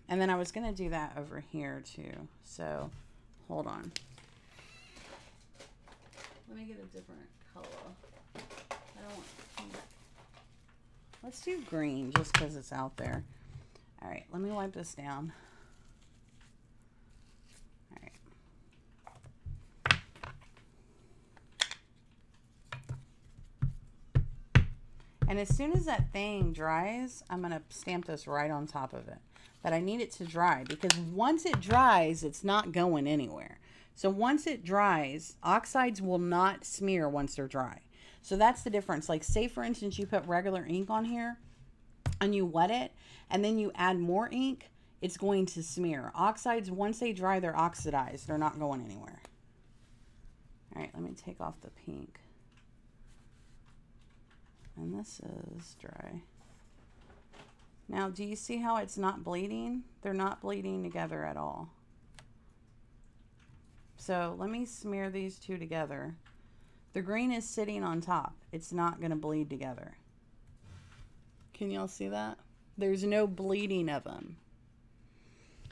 And then I was going to do that over here too. So hold on. Let me get a different color. I don't want pink. Let's do green just because it's out there. All right, let me wipe this down. All right. And as soon as that thing dries, I'm going to stamp this right on top of it. But I need it to dry because once it dries, it's not going anywhere. So once it dries, oxides will not smear once they're dry. So that's the difference. Like, say for instance, you put regular ink on here and you wet it and then you add more ink, it's going to smear. Oxides, once they dry, they're oxidized. They're not going anywhere. All right, let me take off the pink. And this is dry. Now, do you see how it's not bleeding? They're not bleeding together at all. So let me smear these two together. The green is sitting on top. It's not going to bleed together. Can y'all see that? There's no bleeding of them.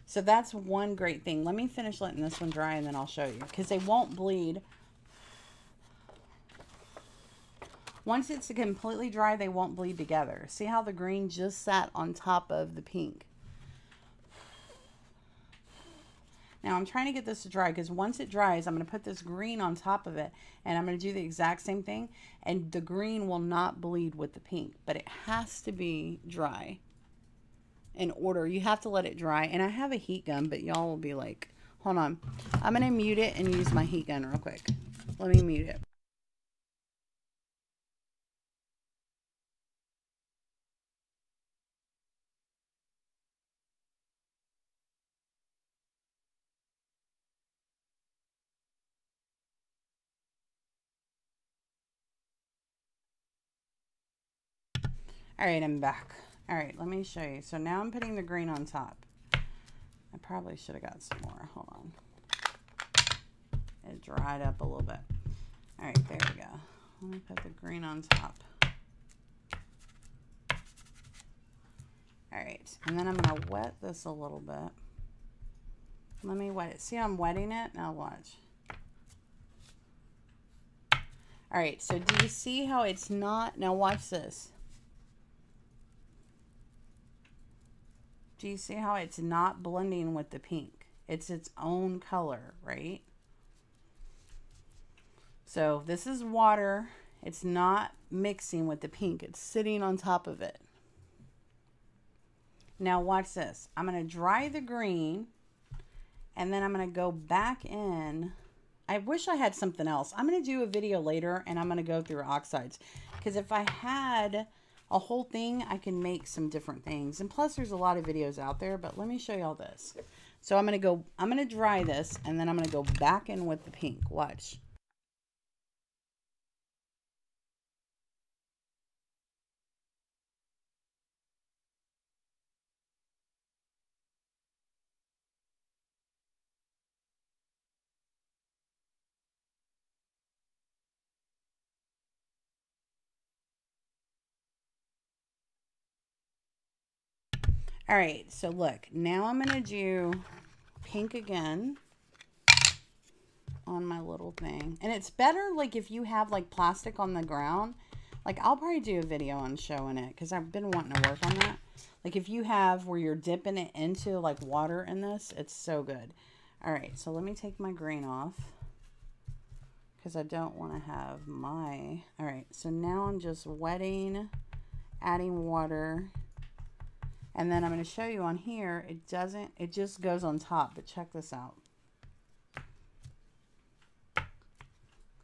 So that's one great thing. Let me finish letting this one dry and then I'll show you. Because they won't bleed. Once it's completely dry, they won't bleed together. See how the green just sat on top of the pink? Now I'm trying to get this to dry because once it dries, I'm going to put this green on top of it and I'm going to do the exact same thing. And the green will not bleed with the pink, but it has to be dry in order. You have to let it dry. And I have a heat gun, but y'all will be like, hold on. I'm going to mute it and use my heat gun real quick. Let me mute it. All right, I'm back. All right, let me show you. So now I'm putting the green on top. I probably should have got some more. Hold on. It dried up a little bit. All right, there we go. Let me put the green on top. All right, and then I'm gonna wet this a little bit. Let me wet it. See how I'm wetting it? Now watch. All right, so do you see how it's not? Now watch this. Do you see how it's not blending with the pink? It's its own color, right? So this is water. It's not mixing with the pink. It's sitting on top of it. Now watch this. I'm going to dry the green, and then I'm going to go back in. I wish I had something else. I'm going to do a video later, and I'm going to go through oxides. Because if I had a whole thing, I can make some different things. And plus, there's a lot of videos out there, but let me show you all this. So I'm going to dry this, and then I'm going to go back in with the pink. Watch. All right, so look, now I'm going to do pink again on my little thing. And it's better, like, if you have, like, plastic on the ground. Like, I'll probably do a video on showing it because I've been wanting to work on that. Like, if you have where you're dipping it into, like, water in this, it's so good. All right, so let me take my green off because I don't want to have my... All right, so now I'm just wetting, adding water. And then I'm going to show you on here, it just goes on top, but check this out.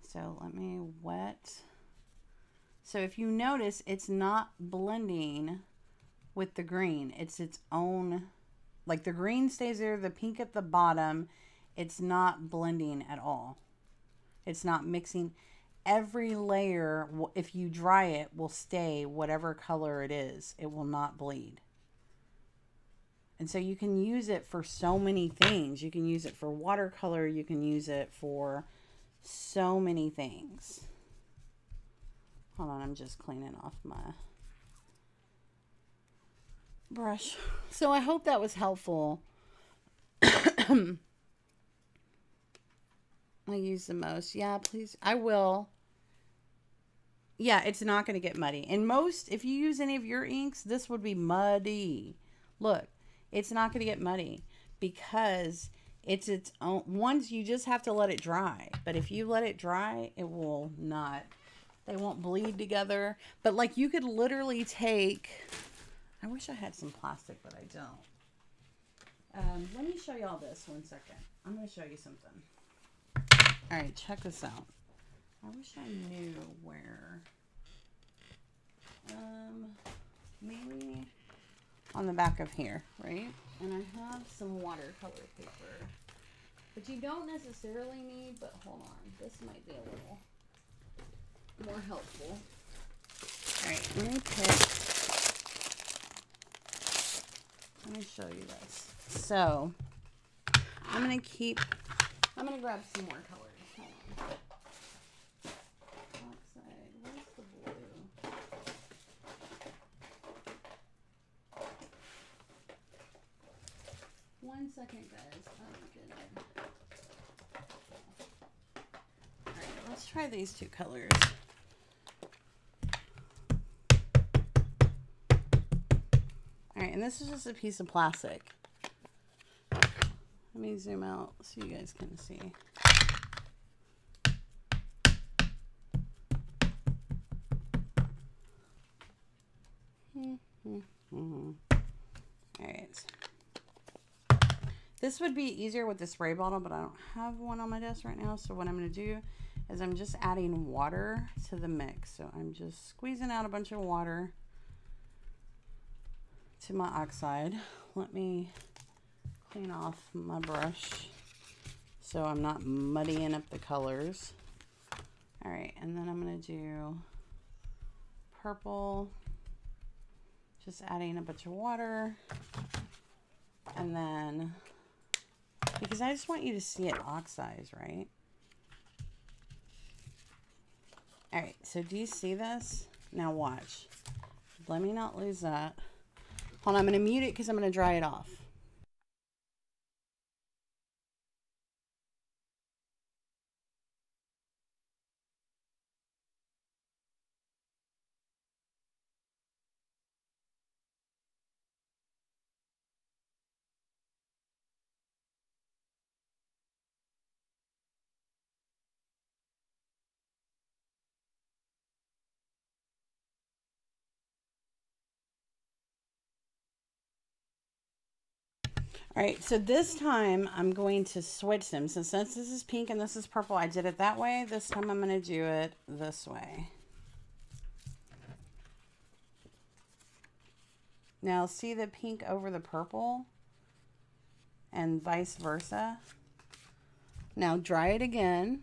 So let me wet. So if you notice, it's not blending with the green. It's its own, like the green stays there, the pink at the bottom. It's not blending at all. It's not mixing. Every layer, if you dry it, will stay whatever color it is. It will not bleed. And so you can use it for so many things. You can use it for watercolor. You can use it for so many things. Hold on, I'm just cleaning off my brush. So I hope that was helpful. I use the most. Yeah, please. I will. Yeah, it's not going to get muddy. And most, if you use any of your inks, this would be muddy. Look. It's not going to get muddy because it's its own. Once you just have to let it dry. But if you let it dry, it will not. They won't bleed together. But like you could literally take. I wish I had some plastic, but I don't. Let me show you all this 1 second. I'm going to show you something. All right, check this out. I wish I knew where. Maybe. On the back of here, right? And I have some watercolor paper, but you don't necessarily need, but hold on, this might be a little more helpful. All right, let me show you this. So I'm gonna grab some more colors. Hold on. Oxide, where's the blue? 1 second, guys. Oh, goodness. All right, let's try these two colors. All right, and this is just a piece of plastic. Let me zoom out so you guys can see. All right. This would be easier with the spray bottle, but I don't have one on my desk right now. So what I'm going to do is I'm just adding water to the mix. So I'm just squeezing out a bunch of water to my oxide. Let me clean off my brush so I'm not muddying up the colors. All right, and then I'm going to do purple. Just adding a bunch of water. And then, because I just want you to see it oxidize, right? All right, so do you see this? Now watch. Let me not lose that. Hold on, I'm going to mute it because I'm going to dry it off. All right, so this time I'm going to switch them. So since this is pink and this is purple, I did it that way. This time I'm going to do it this way. Now see the pink over the purple and vice versa. Now dry it again.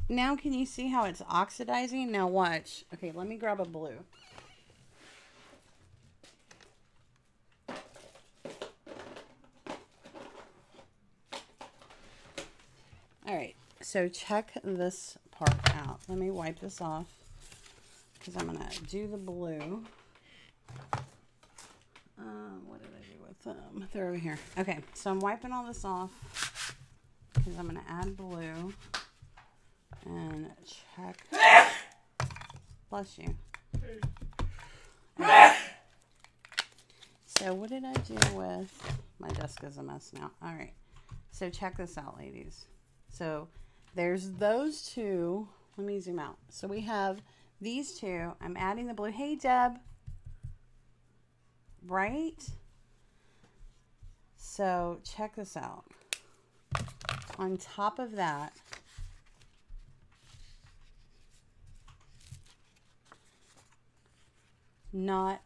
Now can you see how it's oxidizing? Now watch. Okay, let me grab a blue. All right, so check this part out. Let me wipe this off because I'm gonna do the blue. What did I do with them? They're over here. Okay, so I'm wiping all this off because I'm gonna add blue and check. Bless you. Right. So what did I do with, my desk is a mess now. All right, so check this out, ladies. So there's those two. Let me zoom out. So we have these two. I'm adding the blue. Hey, Deb. Right? So check this out. On top of that,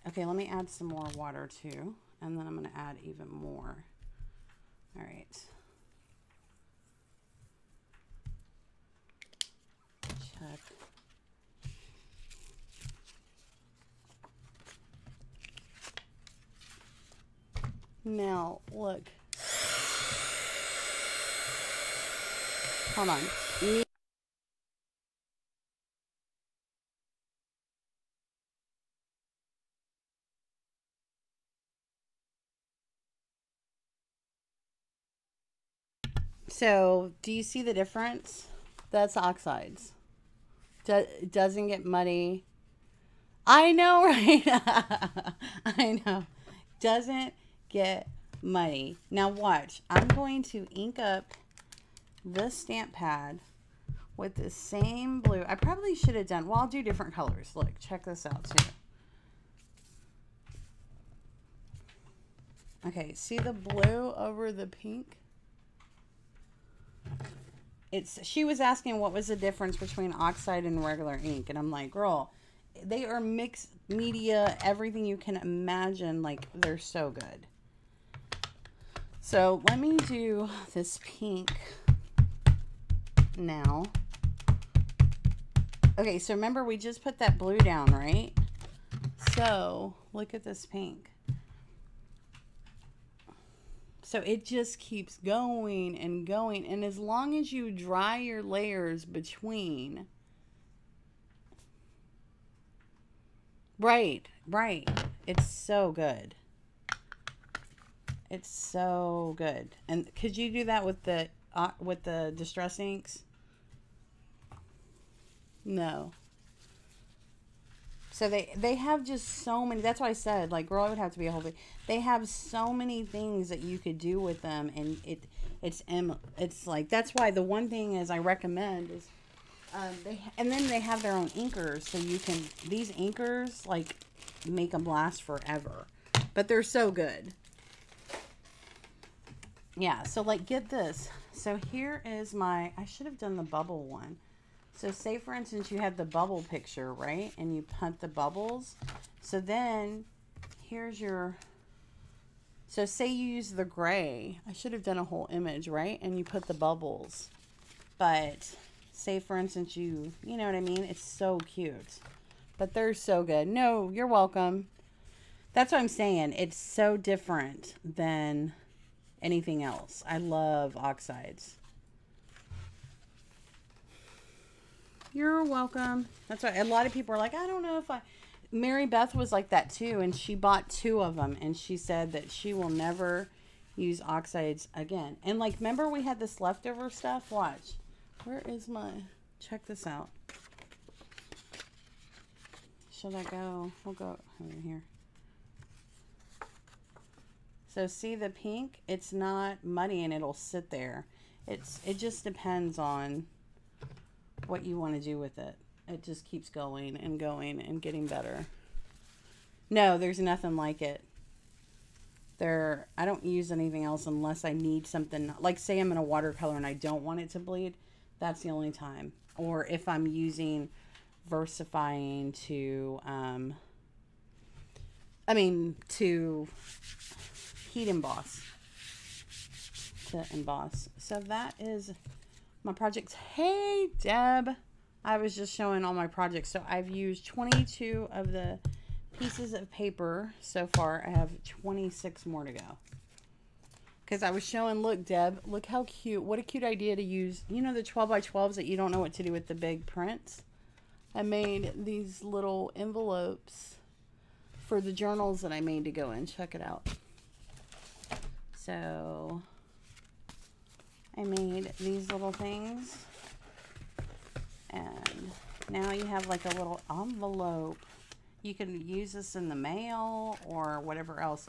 okay, let me add some more water too. And then I'm going to add even more. All right. Check. Now, look. Hold on. So, do you see the difference? That's oxides. Doesn't get muddy. I know, right? I know. Doesn't get muddy. Now watch. I'm going to ink up this stamp pad with the same blue. I probably should have done, well, I'll do different colors. Look, check this out too. Okay, see the blue over the pink? She was asking what was the difference between Oxide and regular ink, and I'm like, girl, they are mixed media, everything you can imagine. Like, they're so good. So let me do this pink now. Okay, so remember we just put that blue down, right? So look at this pink. So it just keeps going and going. And as long as you dry your layers between. Right. It's so good. It's so good. And could you do that with the distress inks? No. So they have just so many. That's why I said, like, girl, it would have to be a whole thing. They have so many things that you could do with them, and it's like, that's why the one thing is I recommend is and then they have their own inkers, so you can, these inkers like make them last forever, but they're so good. Yeah, so like get this. So here is my, I should have done the bubble one. So say for instance you had the bubble picture, right? And you punt the bubbles. So then here's your, so say you use the gray. I should have done a whole image, right? And you put the bubbles. But say for instance you know what I mean? It's so cute. But they're so good. No, you're welcome. That's what I'm saying. It's so different than anything else. I love Oxides. You're welcome. That's why a lot of people are like, I don't know if I... Mary Beth was like that too, and she bought 2 of them, and she said that she will never use Oxides again. And like, remember we had this leftover stuff? Watch. Where is my... Check this out. Should I go? We'll go over here. So see the pink? It's not muddy and it'll sit there. It just depends on what you want to do with it. It just keeps going and going and getting better. No, there's nothing like it. I don't use anything else unless I need something. Like say I'm in a watercolor and I don't want it to bleed. That's the only time. Or if I'm using versifying to, to heat emboss. To emboss. So that is my projects. Hey, Deb. I was just showing all my projects. So I've used 22 of the pieces of paper so far. I have 26 more to go. Because I was showing, look, Deb, look how cute. What a cute idea to use, you know, the 12 by 12s that you don't know what to do with the big prints. I made these little envelopes for the journals that I made to go in. Check it out. So I made these little things. And now you have like a little envelope. You can use this in the mail or whatever else.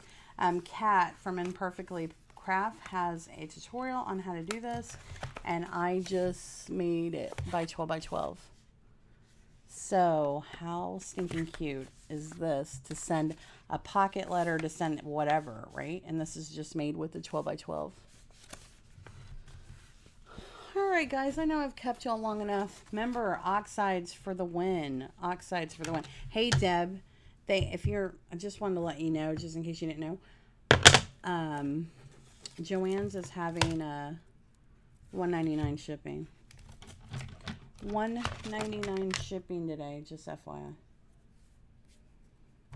Kat from Imperfectly Craft has a tutorial on how to do this. And I just made it by 12 by 12. So how stinking cute is this to send a pocket letter, to send whatever, right? And this is just made with the 12 by 12. All right, guys, I know I've kept y'all long enough. Remember, Oxides for the win. Oxides for the win. Hey, Deb, I just wanted to let you know, just in case you didn't know, Joann's is having $1.99 shipping. $1.99 shipping today, just FYI. All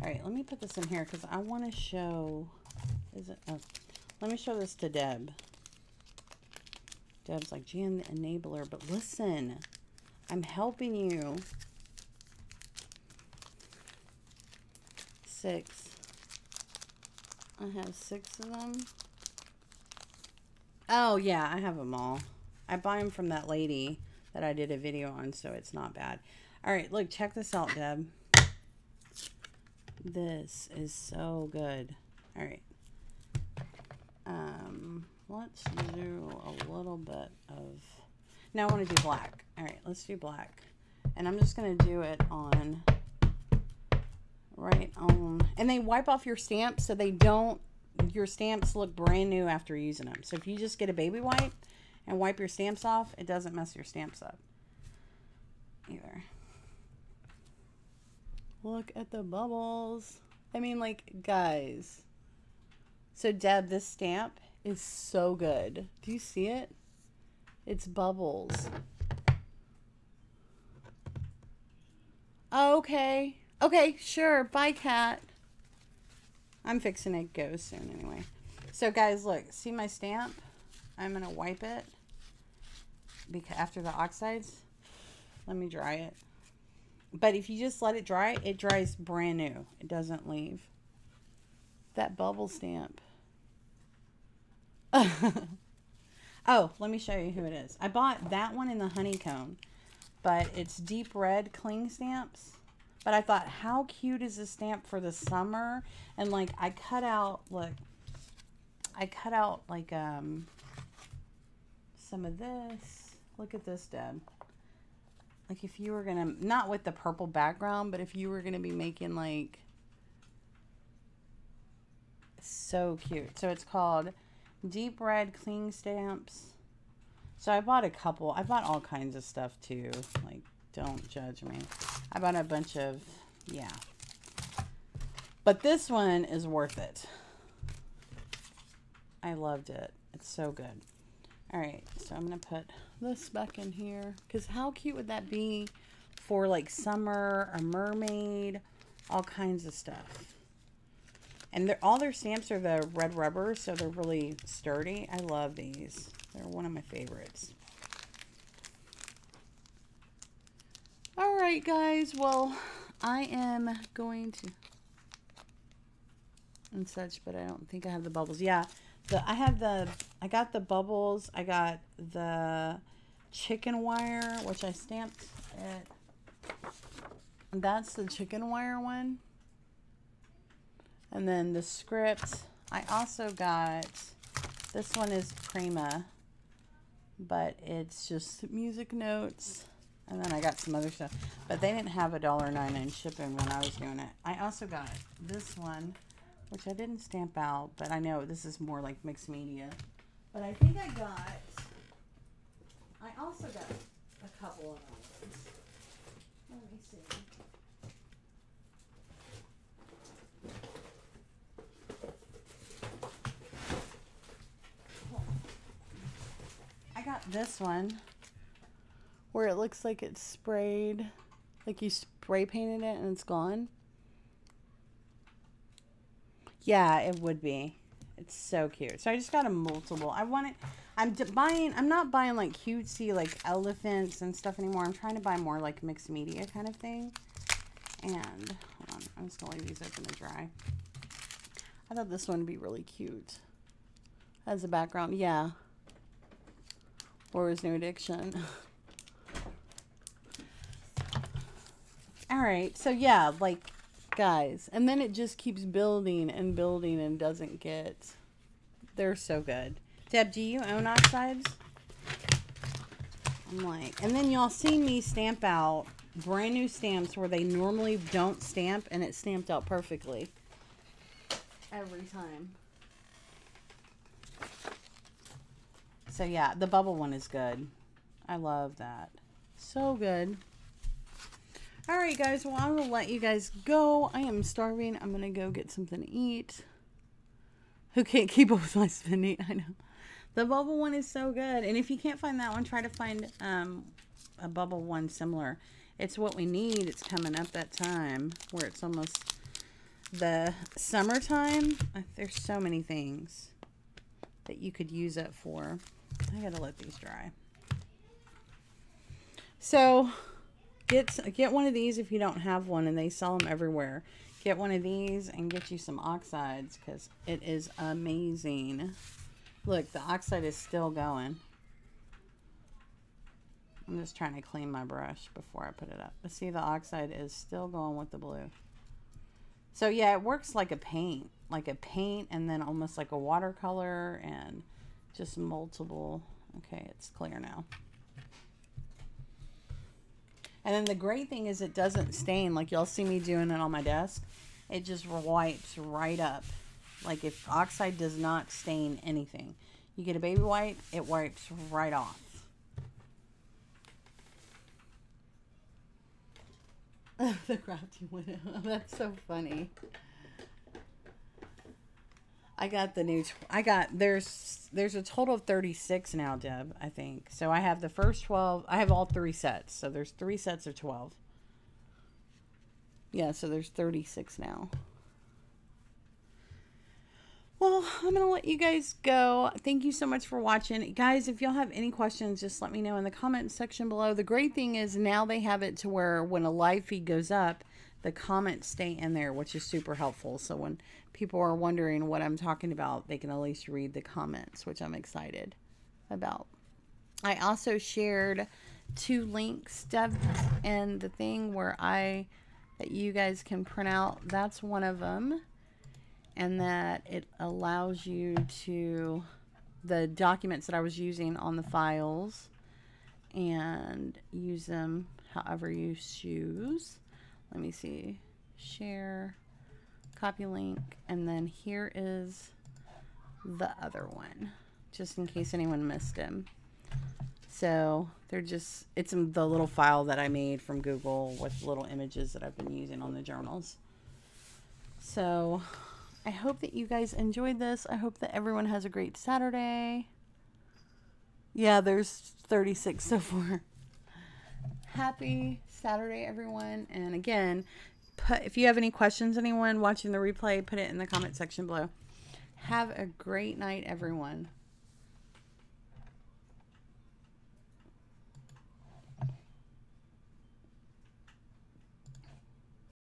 right, let me put this in here because I want to show. Let me show this to Deb. Deb's like, Jan, the enabler, but listen, I'm helping you. 6. I have 6 of them. Oh yeah, I have them all. I buy them from that lady that I did a video on, so it's not bad. All right, look, check this out, Deb. This is so good. All right. Let's do a little bit of... Now I want to do black. All right, let's do black. And I'm just going to do it on... Right on... And they wipe off your stamps so they don't... Your stamps look brand new after using them. So if you just get a baby wipe and wipe your stamps off, it doesn't mess your stamps up either. Look at the bubbles. I mean, like, guys. So, Deb, this stamp is so good. Do you see it? It's bubbles. Okay. Okay, sure. Bye, Kat. I'm fixing to go soon anyway. So, guys, look. See my stamp? I'm going to wipe it because after the oxides. Let me dry it. But if you just let it dry, it dries brand new. It doesn't leave. That bubble stamp. Oh, let me show you who it is. I bought that one in the honeycomb, but it's deep red cling stamps. But I thought, how cute is this stamp for the summer? And like, I cut out, look, I cut out like some of this. Look at this, Deb. Like if you were gonna, not with the purple background, but if you were gonna be making like, so cute. So it's called Deep red cling stamps. So I bought a couple. I bought all kinds of stuff too. Like, don't judge me. I bought a bunch of, yeah. But this one is worth it. I loved it. It's so good. All right, so I'm going to put this back in here. Because how cute would that be for like summer, a mermaid, all kinds of stuff. And all their stamps are the red rubber, so they're really sturdy. I love these. They're one of my favorites. All right, guys. Well, I am going to... and such, but I don't think I have the bubbles. Yeah, I got the bubbles. I got the chicken wire, which I stamped it. That's the chicken wire one. And then the script, I also got, this one is Prima, but it's just music notes. And then I got some other stuff, but they didn't have $1.99 shipping when I was doing it. I also got this one, which I didn't stamp out, but I know this is more like mixed media. But I think I also got a couple of others. Let me see. I got this one where it looks like it's sprayed, like you spray painted it and it's gone. Yeah, it would be. It's so cute. So I just got a multiple. I'm not buying like cutesy like elephants and stuff anymore. I'm trying to buy more like mixed media kind of thing. And hold on, I'm just gonna leave these open to dry. I thought this one would be really cute as a background. Yeah. War is no addiction. All right, so yeah, like, guys, and then it just keeps building and building and doesn't get, they're so good. Deb, do you own Oxides? I'm like, and then y'all seen me stamp out brand new stamps where they normally don't stamp, and it stamped out perfectly every time. So yeah, the bubble one is good. I love that. So good. All right, guys. Well, I'm going to let you guys go. I am starving. I'm going to go get something to eat. Who can't keep up with my spending? I know. The bubble one is so good. And if you can't find that one, try to find a bubble one similar. It's what we need. It's coming up that time where it's almost the summertime. There's so many things that you could use it for. I got to let these dry. So... Get one of these if you don't have one, and they sell them everywhere. Get one of these and get you some Oxides because it is amazing. Look, the Oxide is still going. I'm just trying to clean my brush before I put it up. But see, the Oxide is still going with the blue. So yeah, it works like a paint. Like a paint and then almost like a watercolor and just multiple. Okay, it's clear now. And then the great thing is it doesn't stain. Like y'all see me doing it on my desk. It just wipes right up. Like if Oxide does not stain anything. You get a baby wipe, it wipes right off. The crafty window. That's so funny. I got the new, there's a total of 36 now, Deb, I think. So I have the first 12, I have all 3 sets. So there's 3 sets of 12. Yeah, so there's 36 now. Well, I'm going to let you guys go. Thank you so much for watching. Guys, if y'all have any questions, just let me know in the comment section below. The great thing is now they have it to where when a live feed goes up, the comments stay in there, which is super helpful. So when people are wondering what I'm talking about, they can at least read the comments, which I'm excited about. I also shared 2 links, Deb, and the thing where that you guys can print out. That's one of them. And that it allows you to, the documents that I was using on the files, and use them however you choose. Let me see, share, copy link, and then here is the other one, just in case anyone missed him. So they're just, it's the little file that I made from Google with little images that I've been using on the journals. So I hope that you guys enjoyed this. I hope that everyone has a great Saturday. Yeah, there's 36 so far. Happy Saturday, everyone. And again, if you have any questions, anyone watching the replay, put it in the comment section below. Have a great night, everyone.